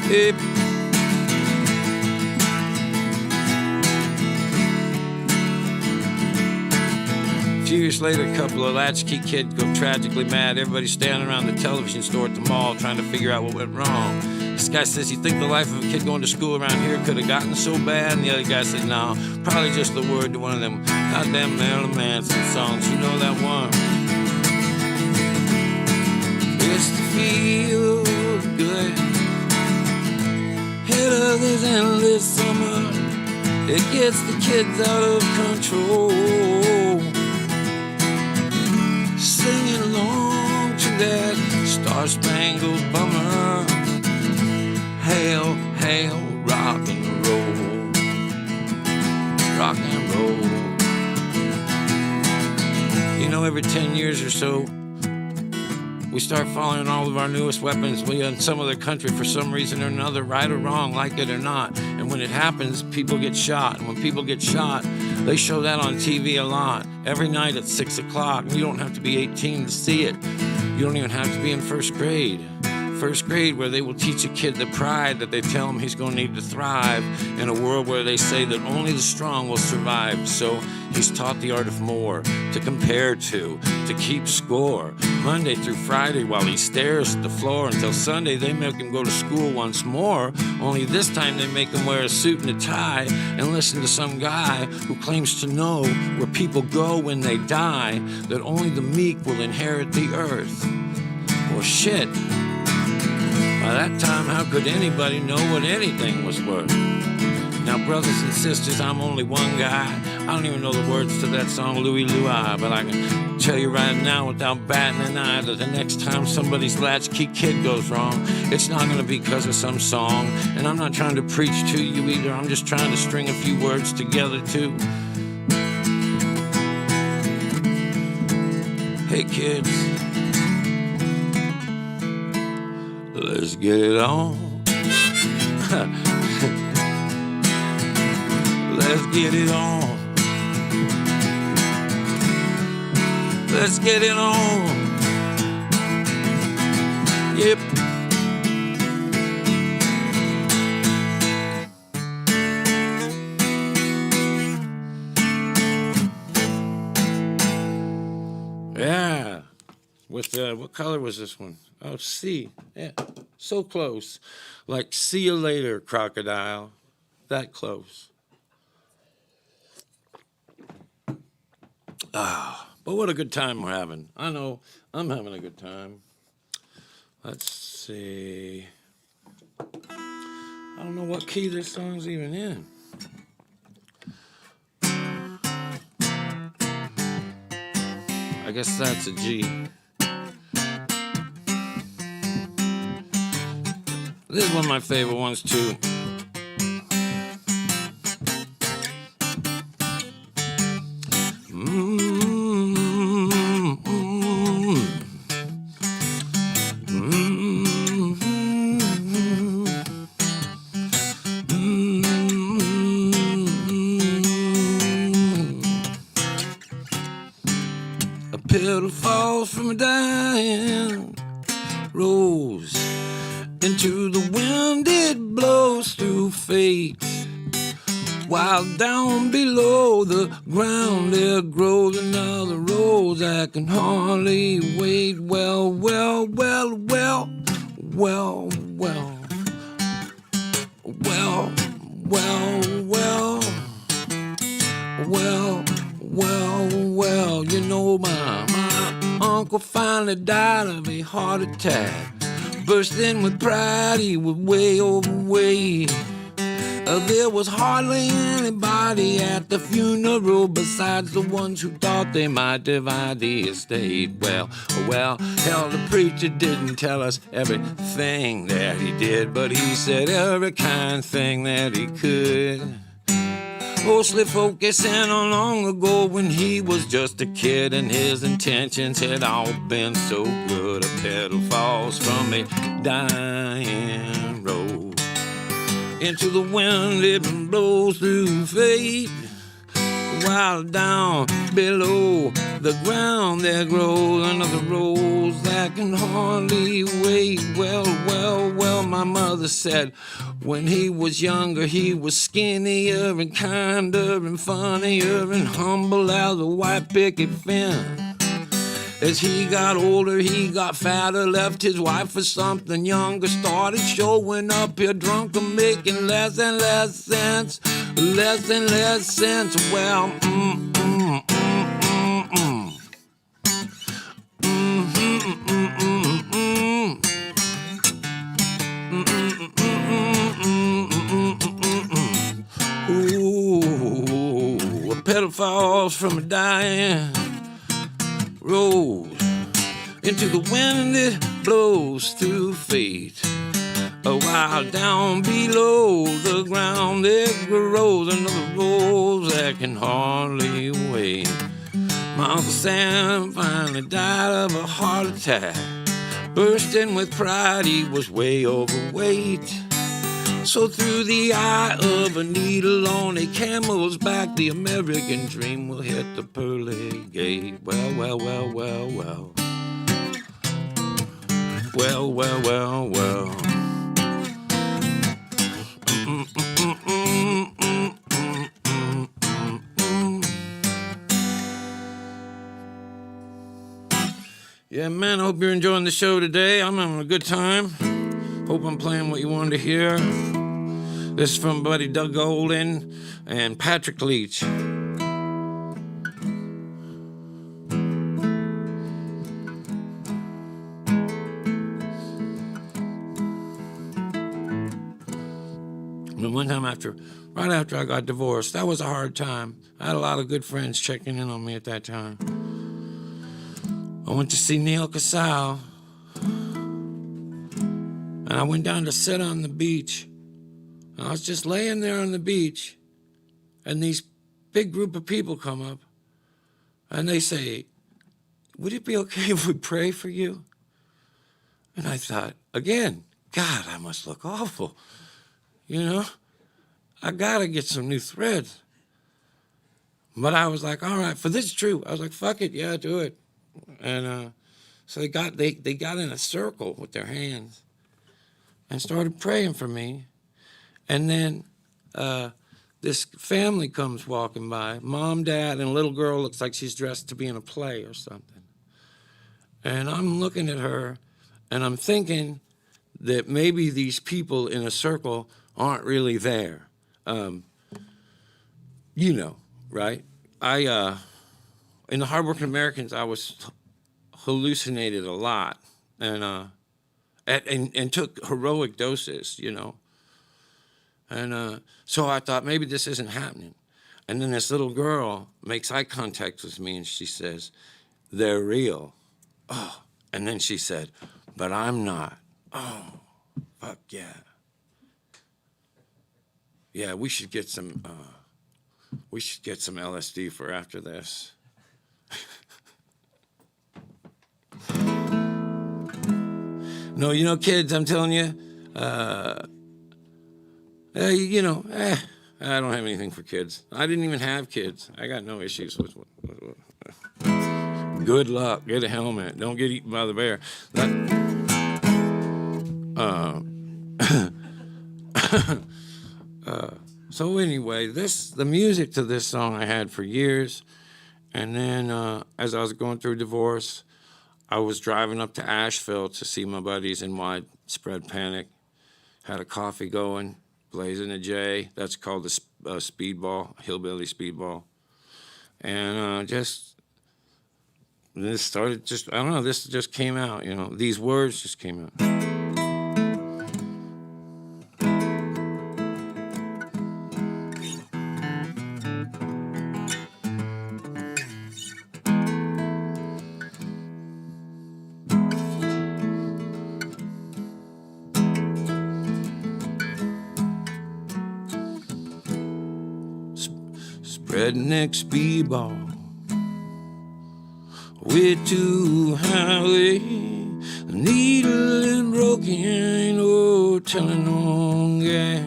Hey. A few years later, a couple of latchkey kids go tragically mad. Everybody's standing around the television store at the mall trying to figure out what went wrong. This guy says, you think the life of a kid going to school around here could have gotten so bad? And the other guy said, no, probably just the word to one of them goddamn Marilyn Manson songs. You know that one? It's to feel good hit of this endless summer. It gets the kids out of control, singing along to that star-spangled bummer. Hail, hail, rock and roll, rock and roll. You know, every 10 years or so, we start following all of our newest weapons in some other country for some reason or another, right or wrong, like it or not. And when it happens, people get shot. And when people get shot, they show that on TV a lot, every night at 6 o'clock. And you don't have to be 18 to see it. You don't even have to be in first grade. First grade, where they will teach a kid the pride that they tell him he's going to need to thrive in a world where they say that only the strong will survive. So he's taught the art of more, to compare to keep score. Monday through Friday while he stares at the floor until Sunday they make him go to school once more, only this time they make him wear a suit and a tie and listen to some guy who claims to know where people go when they die, that only the meek will inherit the earth. Well, shit. By that time, how could anybody know what anything was worth? Now, brothers and sisters, I'm only one guy. I don't even know the words to that song, Louie Louie, but I can tell you right now without batting an eye that the next time somebody's latchkey kid goes wrong, it's not going to be because of some song. And I'm not trying to preach to you either. I'm just trying to string a few words together, too. Hey, kids. Let's get it on. Let's get it on. Let's get it on. Yep. Yeah. With what color was this one? Oh, C. Yeah. So close. Like, see you later, crocodile. That close. Ah, but what a good time we're having. I know, I'm having a good time. Let's see. I don't know what key this song's even in. I guess that's a G. This is one of my favorite ones, too. A petal falls from a dying rose. Into the wind it blows through fate, while down below the ground there grows another rose that can hardly wait. Well, well, well, well, well, well, well, well, well, well, well, well, you know my uncle uncle finally died of a heart attack. Bursting with pride, he was way overweight. There was hardly anybody at the funeral besides the ones who thought they might divide the estate. Well, hell, the preacher didn't tell us everything that he did, but he said every kind thing that he could. Mostly focusing on long ago when he was just a kid and his intentions had all been so good. A petal falls from a dying rose into the wind, it blows through fate. While down below the ground there grows another rose that can hardly wait. Well, my mother said when he was younger he was skinnier and kinder and funnier and humble as a white picket fence. As he got older, he got fatter, left his wife for something younger, started showing up here drunk and making less and less sense. Less and less sense. Well, Ooh, a petal falls from a dying rose into the wind, it blows through fate. A while down below the ground there grows another rose that can hardly wait. My Uncle Sam finally died of a heart attack. Bursting with pride, he was way overweight. So through the eye of a needle on a camel's back, the American dream will hit the pearly gate. Well. Yeah, man, I hope you're enjoying the show today. I'm having a good time. Hope I'm playing what you wanted to hear. This is from buddy Doug Golden and Patrick Leach. And one time right after I got divorced, that was a hard time. I had a lot of good friends checking in on me at that time. I went to see Neil Casal, and I went down to sit on the beach. And I was just laying there on the beach, and these big group of people come up, and they say, "Would it be okay if we pray for you?" And I thought, again, God, I must look awful. You know, I gotta get some new threads. But I was like, all right, for this is true. I was like, fuck it, yeah, do it. And so they got in a circle with their hands and started praying for me. And then this family comes walking by, mom, dad, and a little girl looks like she's dressed to be in a play or something. And I'm looking at her, and I'm thinking that maybe these people in a circle aren't really there. You know, right? In the Hardworking Americans, I was hallucinated a lot and took heroic doses, you know. And so I thought maybe this isn't happening. And then this little girl makes eye contact with me and she says, "They're real." Oh, and then she said, "But I'm not." Oh, fuck yeah. Yeah, we should get some LSD for after this. No, you know, kids, I'm telling you, I don't have anything for kids. I didn't even have kids. I got no issues with good luck. Get a helmet. Don't get eaten by the bear. So anyway, the music to this song I had for years. And then as I was going through divorce, I was driving up to Asheville to see my buddies in Widespread Panic. Had a coffee going, blazing a J. That's called the speedball, hillbilly speedball. And just this started just, I don't know, this just came out, you know, these words just came out. Redneck speedball, way too highway. The needle is broken, oh, telling on gas.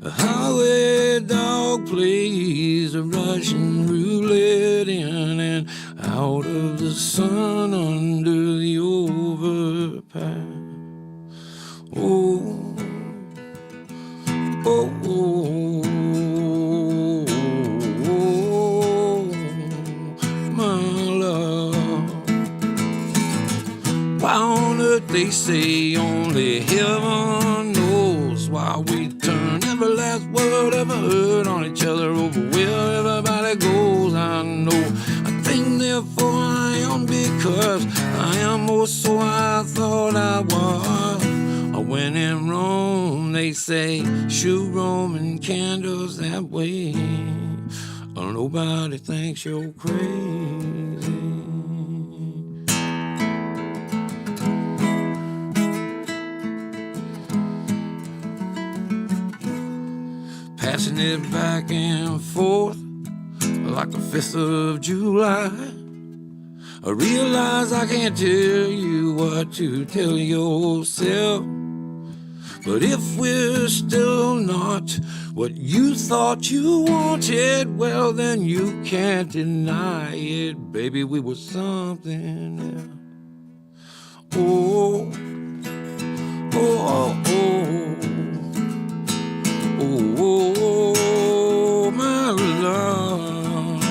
A highway dog plays a Russian roulette in and out of the sun under the overpass. Oh, oh, oh. They say only heaven knows why we turn every last word ever heard on each other over where everybody goes. I know I think therefore I am because I am more so I thought I was. When in Rome they say shoot Roman candles that way. Nobody thinks you're crazy. Passing it back and forth like the 5th of July. I realize I can't tell you what to tell yourself. But if we're still not what you thought you wanted, well then you can't deny it. Baby, we were something else. Oh, oh, oh, oh. Oh, my love.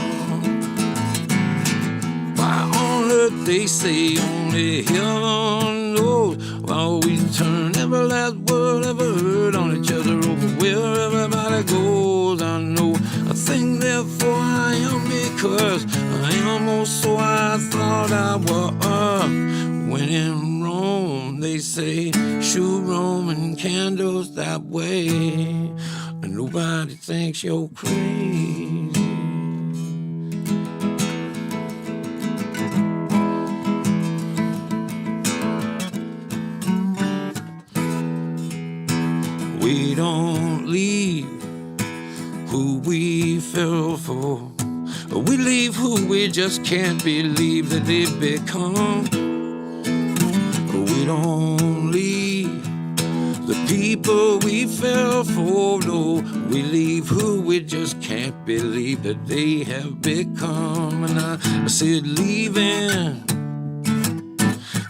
Why on earth they say only heaven knows while we turn every last word ever heard on each other over where everybody goes. I know I think therefore I am because I am also I thought I was. When in Rome they say shoot Roman candles that way, and nobody thinks you're crazy. We don't leave who we fell for. We leave who we just can't believe that they've become. We don't leave the people we fell for, no. We leave who we just can't believe that they have become. And I said leaving,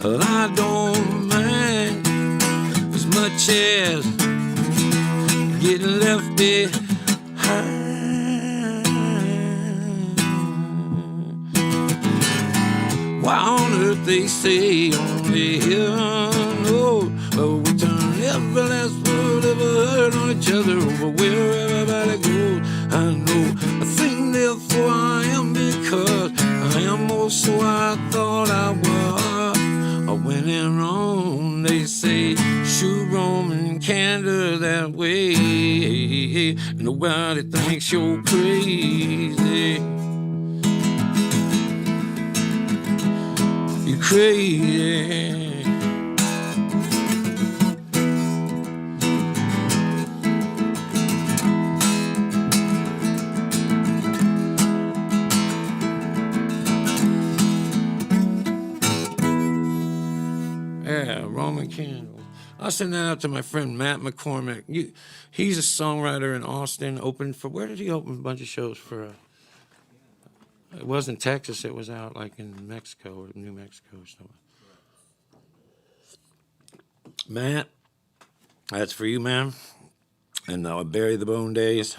well, I don't mind as much as getting left behind. Why on earth they say only heaven knows, but we turn every last word ever heard on each other over where everybody goes. I know I think therefore I am because I am also I thought I was. When in Rome they say shoot Roman candle that way, nobody thinks you're crazy. You're crazy. Yeah, Roman candle. I'll send that out to my friend Matt McCormick. He's a songwriter in Austin. Opened for, where did he open a bunch of shows for? It wasn't Texas. It was out like in Mexico or New Mexico or something. Matt, that's for you, man. And Bury the Bone Days.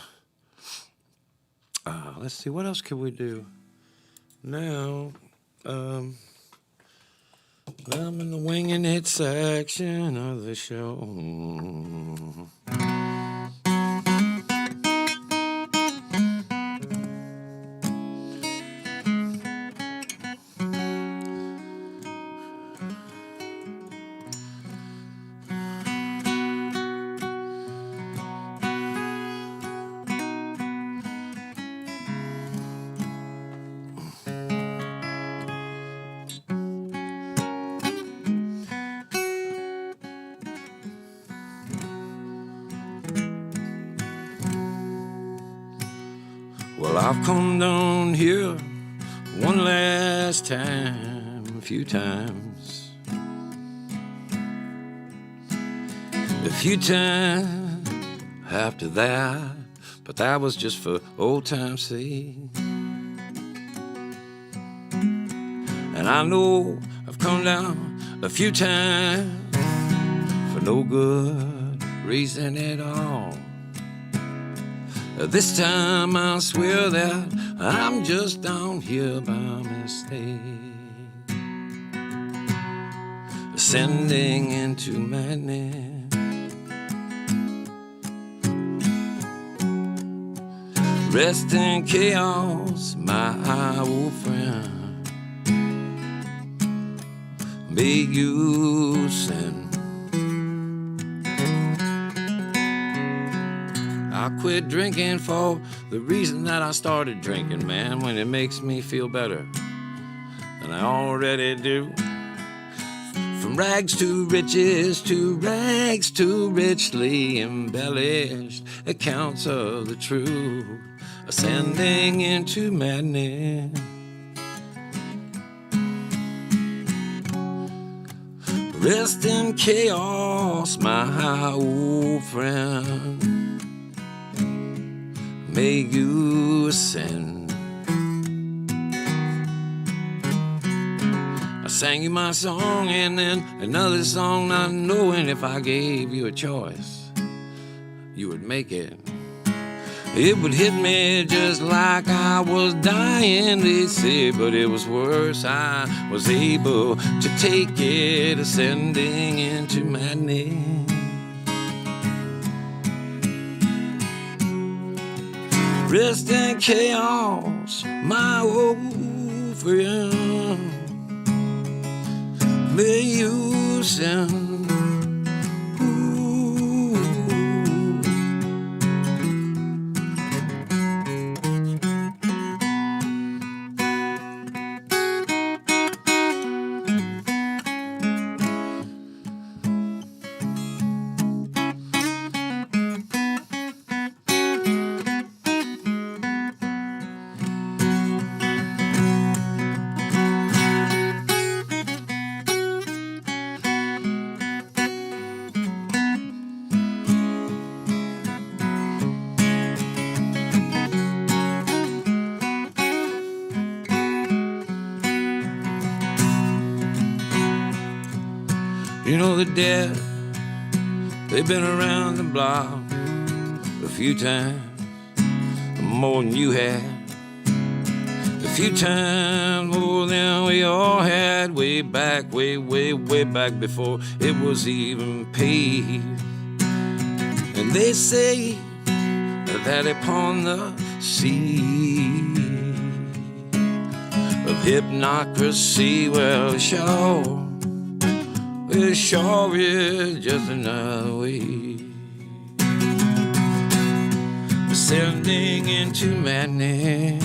Let's see, what else could we do? Now, I'm in the winging it section of the show. Well, I've come down here one last time, a few times. A few times after that, but that was just for old time's sake. And I know I've come down a few times for no good reason at all. This time I swear that I'm just down here by mistake, ascending into madness, rest in chaos, my old friend. May you send. I quit drinking for the reason that I started drinking, man, when it makes me feel better than I already do. From rags to riches, to rags to richly embellished accounts of the truth, ascending into madness. Rest in chaos, my old friend. May you ascend. I sang you my song and then another song, not knowing if I gave you a choice, you would make it. It would hit me just like I was dying, they say, but it was worse. I was able to take it, ascending into madness. Rest in chaos, my old friend. May you send. You know the dead, they've been around the block a few times, more than you had. A few times more than we all had, way back, way back before it was even paid. And they say that upon the sea of hypocrisy, well, sure, it sure is just another way, ascending into madness.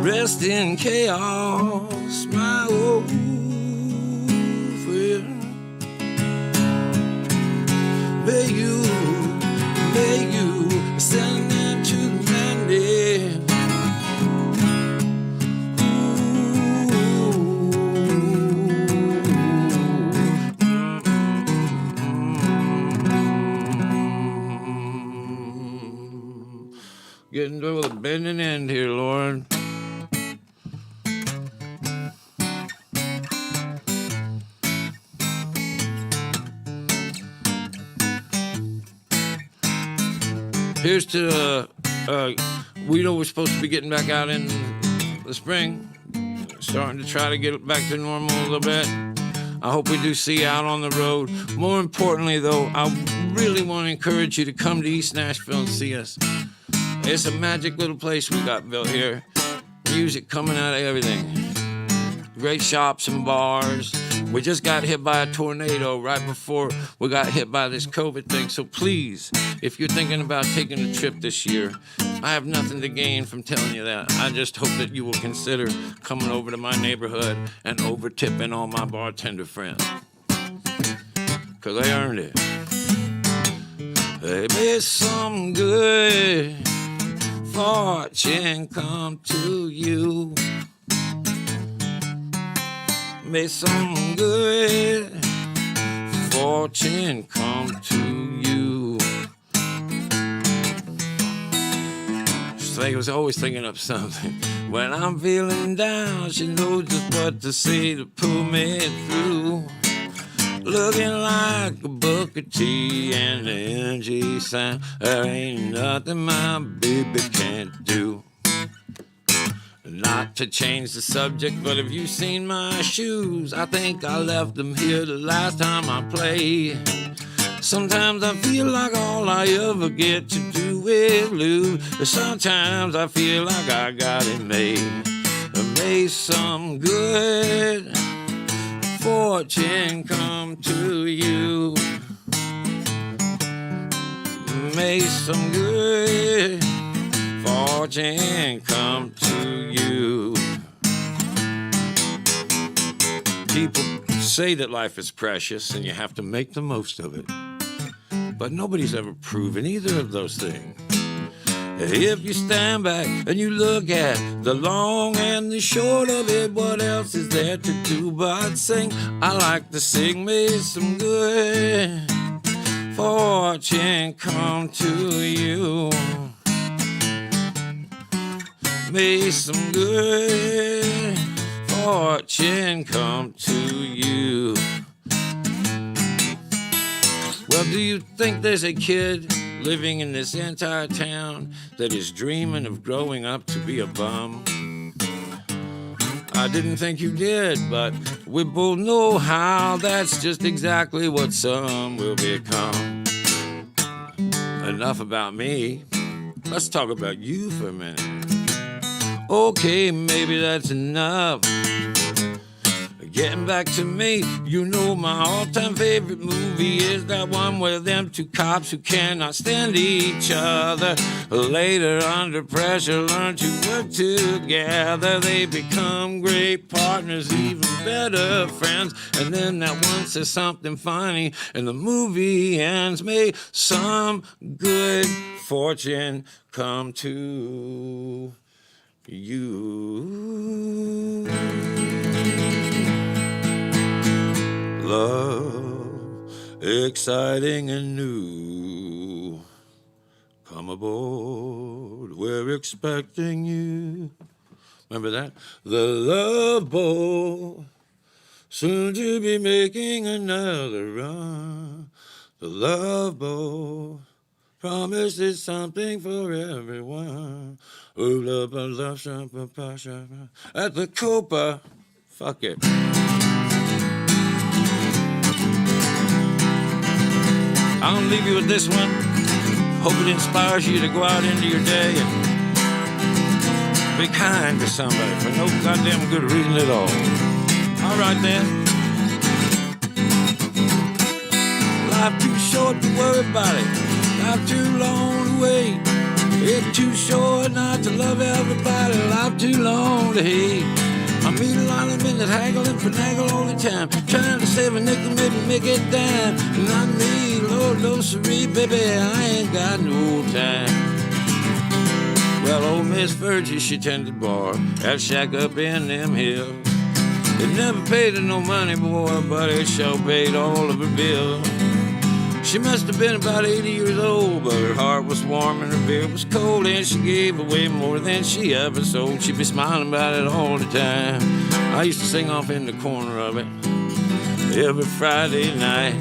Rest in chaos, my old friend. May you ascend into madness. Getting to a bending end here, Lord. Here's to, we know we're supposed to be getting back out in the spring, starting to try to get back to normal a little bit. I hope we do see you out on the road. More importantly, though, I really want to encourage you to come to East Nashville and see us. It's a magic little place we got built here. Music coming out of everything. Great shops and bars. We just got hit by a tornado right before we got hit by this COVID thing. So please, if you're thinking about taking a trip this year, I have nothing to gain from telling you that. I just hope that you will consider coming over to my neighborhood and over tipping all my bartender friends. 'Cause they earned it. May some good fortune come to you. May some good fortune come to you. I was always thinking of something. When I'm feeling down, she knows just what to say to pull me through. Looking like a book of tea and the energy sound. There ain't nothing my baby can't do. Not to change the subject, but have you seen my shoes? I think I left them here the last time I played. Sometimes I feel like all I ever get to do is lose. Sometimes I feel like I got it made. May some good fortune come to you. May some good fortune come to you. People say that life is precious and you have to make the most of it. But nobody's ever proven either of those things. If you stand back and you look at the long and the short of it, what else is there to do but sing? I like to sing. May some good fortune come to you. May some good fortune come to you. Well, do you think there's a kid living in this entire town that is dreaming of growing up to be a bum? I didn't think you did, but we both know how that's just exactly what some will become. Enough about me. Let's talk about you for a minute. Okay, maybe that's enough. Getting back to me, you know my all-time favorite movie is that one where them two cops who cannot stand each other later under pressure learn to work together. They become great partners, even better friends. And then that one says something funny and the movie ends. May some good fortune come to you. Love, exciting and new. Come aboard, we're expecting you. Remember that? The Love Boat, soon to be making another run. The Love Boat promises something for everyone. Oh, love, love, at the Copa. Fuck it. I'll leave you with this one. Hope it inspires you to go out into your day and be kind to somebody for no goddamn good reason at all. All right then. Life too short to worry about it. Life too long to wait. It's too short not to love everybody. Life too long to hate. I meet a lot of men that haggle and finagle all the time, trying to save a nickel, maybe make it dime. Not me, Lord, no siree, baby, I ain't got no time. Well, old Miss Virgie, she tended bar at shack up in them hills. It never paid her no money, boy, but it sure paid all of her bills. She must have been about 80 years old, but her heart was warm and her beer was cold, and she gave away more than she ever sold. She'd be smiling about it all the time. I used to sing off in the corner of it every Friday night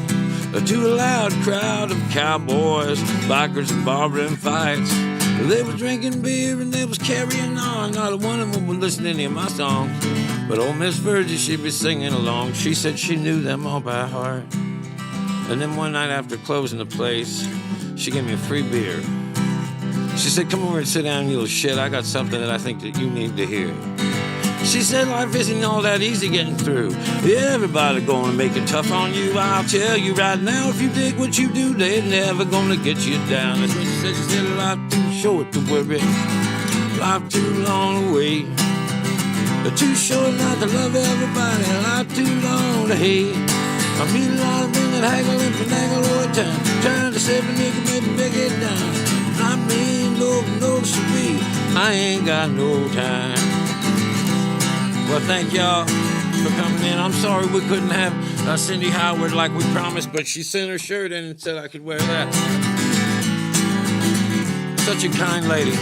to a loud crowd of cowboys, bikers, and barbering fights. They was drinking beer and they was carrying on. Not a one of them would listen to any of my songs, but old Miss Virgie, she'd be singing along. She said she knew them all by heart. And then one night after closing the place, she gave me a free beer. She said, come over and sit down, you little shit. I got something that I think that you need to hear. She said, life isn't all that easy getting through. Everybody gonna make it tough on you. I'll tell you right now, if you dig what you do, they're never gonna get you down. That's what she said. She said, life too short to worry. Life too long to wait. Too short not to love everybody. Life too long to hate. I meet a lot of men that haggle and finagle all the time, trying to save a nigga, maybe make it down. I mean, no, sweet, I ain't got no time. Well, thank y'all for coming in. I'm sorry we couldn't have Cindy Howard like we promised, but she sent her shirt in and said I could wear that. Such a kind lady.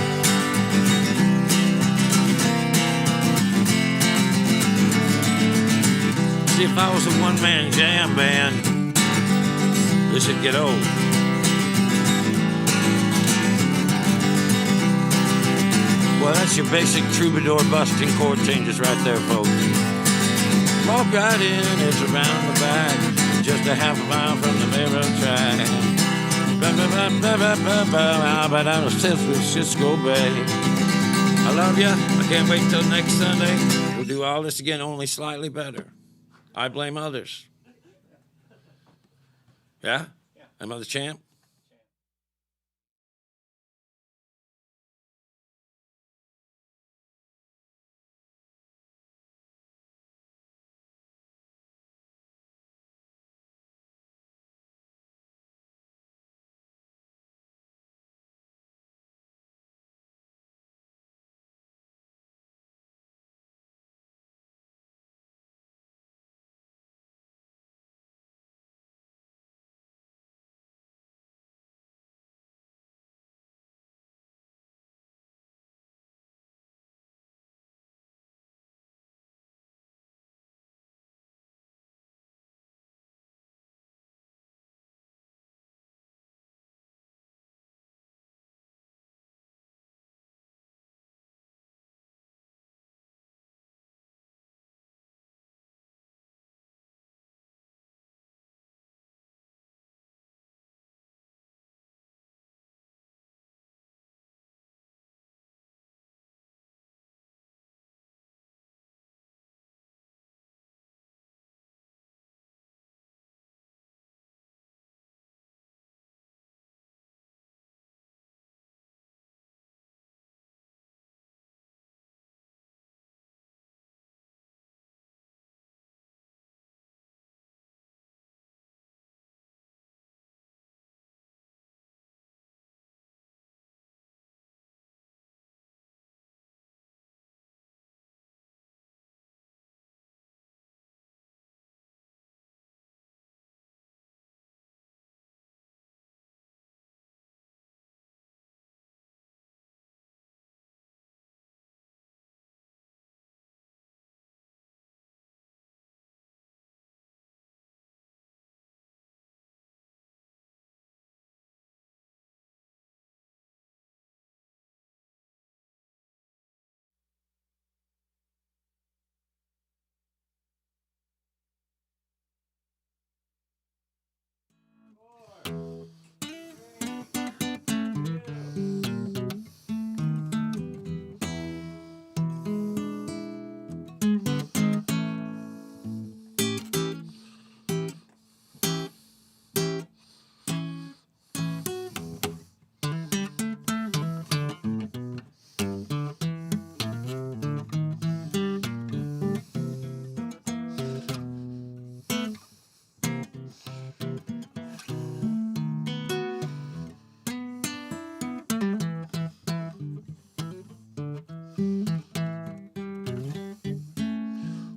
See, if I was a one-man jam band, this would get old. Well, that's your basic troubadour busting chord changes right there, folks. Walk right in, it's around the back, just a half a mile from the railroad track. But out of San Francisco Bay. I love ya. I can't wait till next Sunday. We'll do all this again, only slightly better. I blame others. Yeah? Am I the champ?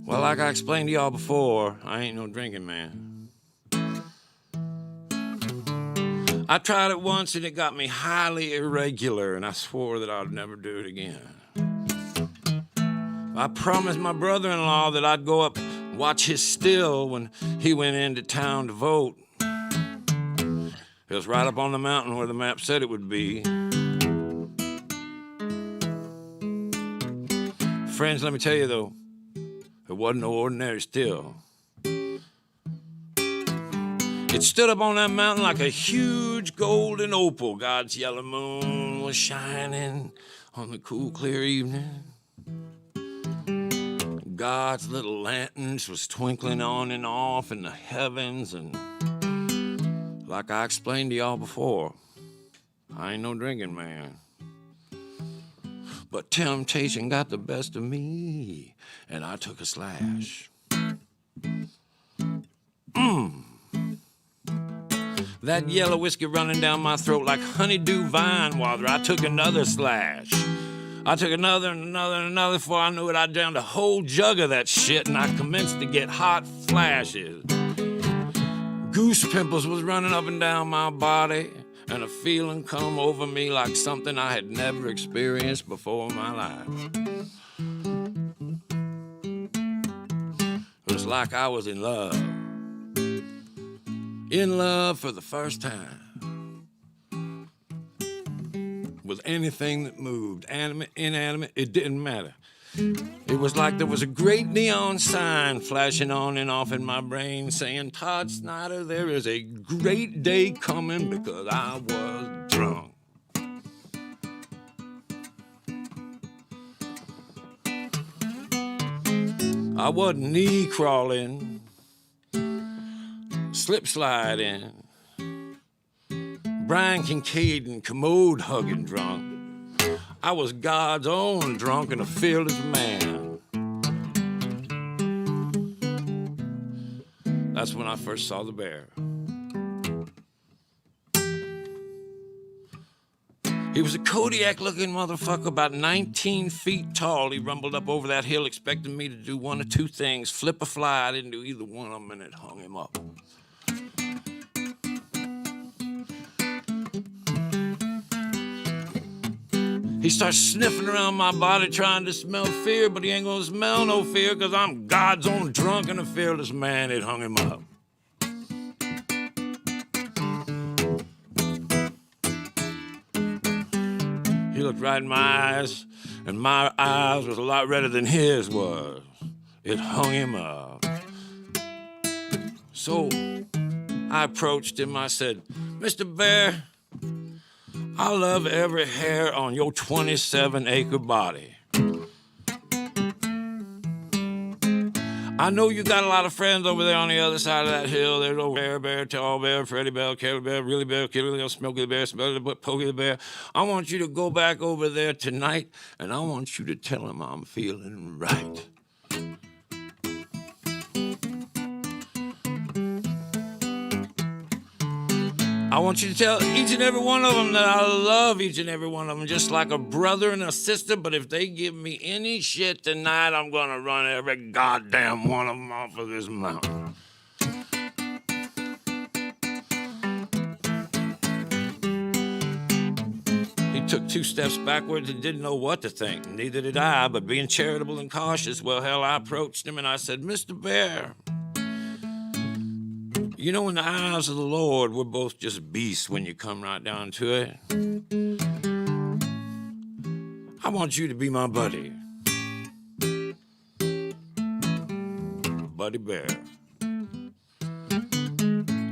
Well, like I explained to y'all before, I ain't no drinking man. I tried it once and it got me highly irregular, and I swore that I'd never do it again. I promised my brother-in-law that I'd go up and watch his still when he went into town to vote. It was right up on the mountain where the map said it would be. Friends, let me tell you though, it wasn't no ordinary still. It stood up on that mountain like a huge golden opal. God's yellow moon was shining on the cool, clear evening. God's little lanterns was twinkling on and off in the heavens. And like I explained to y'all before, I ain't no drinking man. But temptation got the best of me, and I took a slash. That yellow whiskey running down my throat like honeydew vine water. I took another slash. I took another and another and another. Before I knew it, I downed a whole jug of that shit, and I commenced to get hot flashes. Goose pimples was running up and down my body, and a feeling come over me like something I had never experienced before in my life. It was like I was in love. In love for the first time. With anything that moved, animate, inanimate, it didn't matter. It was like there was a great neon sign flashing on and off in my brain saying, Todd Snider, there is a great day coming, because I was drunk. I wasn't knee crawling, slip sliding, Brian Kincaid and commode hugging drunk. I was God's own drunk and a fearless man. That's when I first saw the bear. He was a Kodiak-looking motherfucker, about 19 feet tall. He rumbled up over that hill expecting me to do one of two things, flip a fly. I didn't do either one of them, and it hung him up. He starts sniffing around my body trying to smell fear, but he ain't gonna smell no fear, because I'm God's own drunk and a fearless man. It hung him up. He looked right in my eyes, and my eyes was a lot redder than his was. It hung him up. So I approached him. I said, Mr. Bear, I love every hair on your 27-acre body. I know you got a lot of friends over there on the other side of that hill. There's old Bear, Tall Bear, Freddy Bear, Kelly Bear, Really Bear, Killy Bear, Smokey the Bear, Smelly the Bear, Pokey the Bear. I want you to go back over there tonight, and I want you to tell him I'm feeling right. I want you to tell each and every one of them that I love each and every one of them, just like a brother and a sister. But if they give me any shit tonight, I'm gonna run every goddamn one of them off of this mountain. He took 2 steps backwards and didn't know what to think. Neither did I, but being charitable and cautious, well, hell, I approached him and I said, Mr. Bear, you know, in the eyes of the Lord, we're both just beasts when you come right down to it. I want you to be my buddy. Buddy Bear.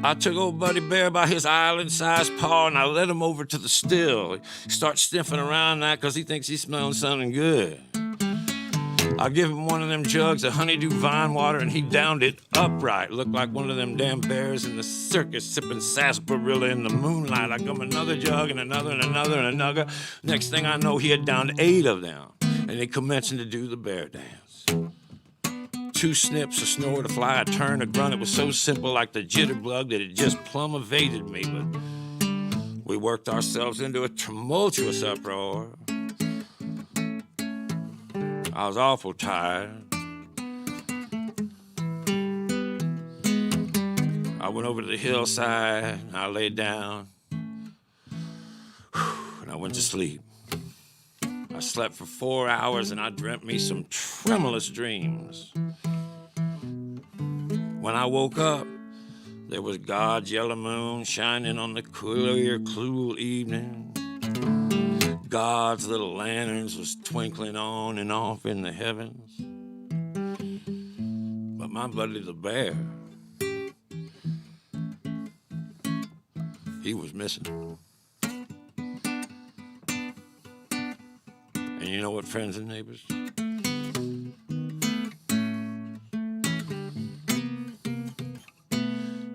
I took old Buddy Bear by his island-sized paw and I led him over to the still. He starts sniffing around that because he thinks he's smelling something good. I give him one of them jugs of honeydew vine water, and he downed it upright. Looked like one of them damn bears in the circus sipping sarsaparilla in the moonlight. I give him another jug and another and another and another. Next thing I know, he had downed 8 of them, and he commencing to do the bear dance. 2 snips, a snort, a fly, a turn, a grunt. It was so simple, like the jitterbug, that it just plumb evaded me. But we worked ourselves into a tumultuous uproar. I was awful tired. I went over to the hillside, I laid down, and I went to sleep. I slept for 4 hours and I dreamt me some tremulous dreams. When I woke up, there was God's yellow moon shining on the clear, cool evening. God's little lanterns was twinkling on and off in the heavens. But my buddy the bear, he was missing. And you know what, friends and neighbors?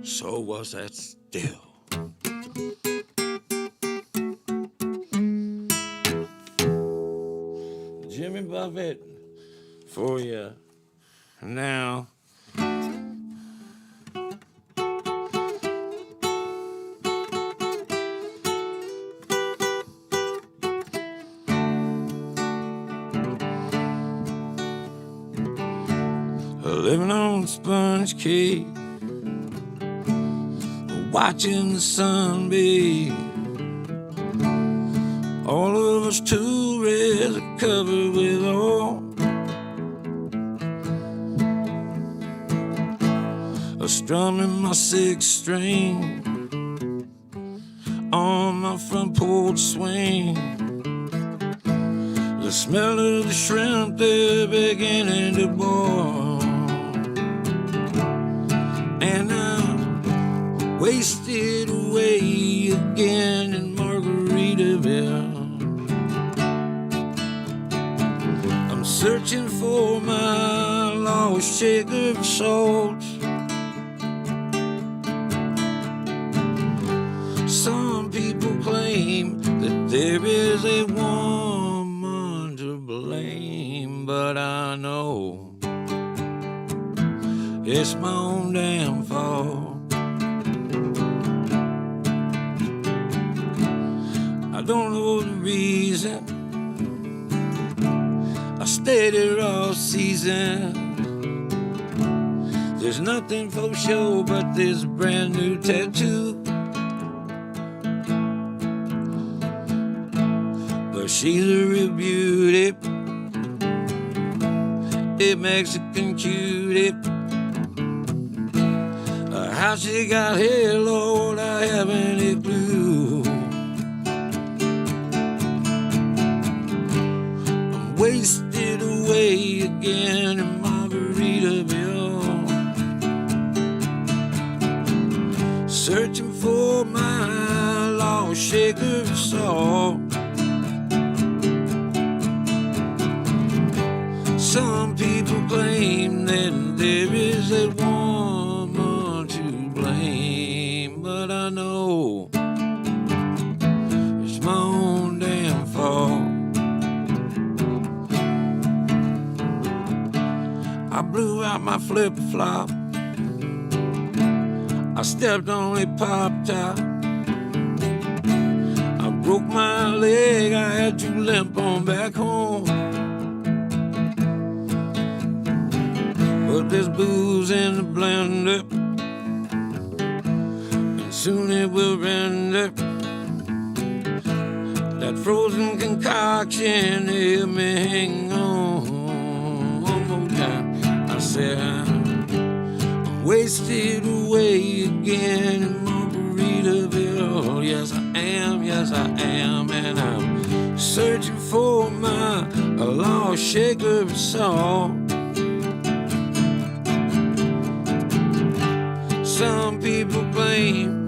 So was that still. Jimmy Buffett for you now. living on sponge cake, watching the sun bathe. All of us tourists are covered with oil. Strumming my sixth string on my front porch swing. The smell of the shrimp, they're beginning to boil. And I'm wasted away again in Margaritaville. I'm searching for my lost shaker of salt. Some people claim that there is a woman to blame, but I know it's my own damn fault. I don't know the reason I stayed here all season. There's nothing for show but this brand new tattoo. She's a real beauty, a Mexican cutie. How she got here, Lord, I haven't a clue. I'm wasted away again in Margaritaville, searching for my lost shaker of salt. Some people claim that there is a woman to blame, but I know it's my own damn fault. I blew out my flip-flop, I stepped on a pop-top, I broke my leg, I had to limp on back home. But there's booze in the blender, and soon it will render. That frozen concoction to help me hang on. One more time, I said I'm wasted away again in Margaritaville. Yes I am, and I'm searching for my lost shaker of salt. Some people claim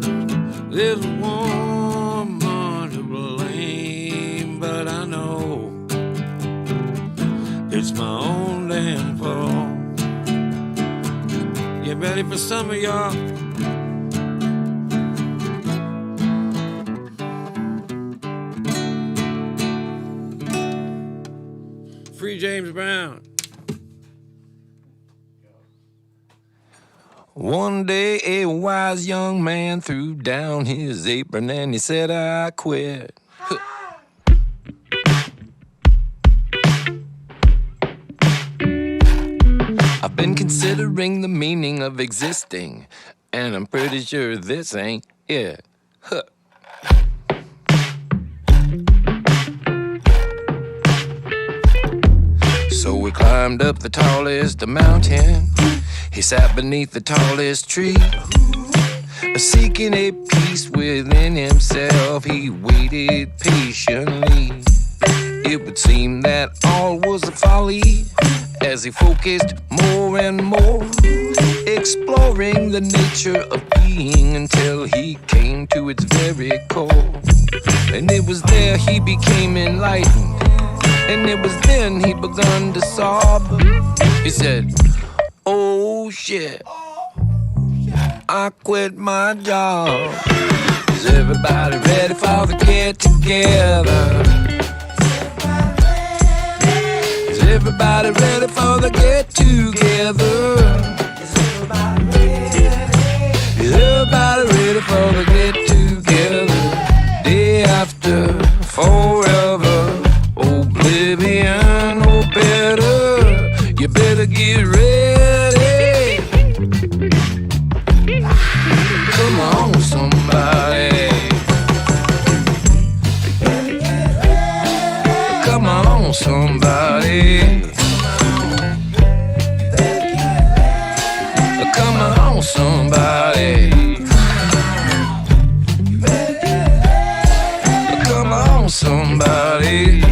there's a woman to blame, but I know it's my own damn fault. You ready for some of y'all? Free James Brown. One day a wise young man threw down his apron and he said, I quit. I've been considering the meaning of existing, and I'm pretty sure this ain't it. Huh. So we climbed up the tallest mountain. He sat beneath the tallest tree, seeking a peace within himself. He waited patiently. It would seem that all was a folly as he focused more and more, exploring the nature of being until he came to its very core. And it was there he became enlightened, and it was then he begun to sob. He said, oh shit, I quit my job. Is everybody ready for the get together? Is everybody ready for the get together? Is everybody ready for the get together? Day after, forever, oblivion, oh better, you better get ready. somebody.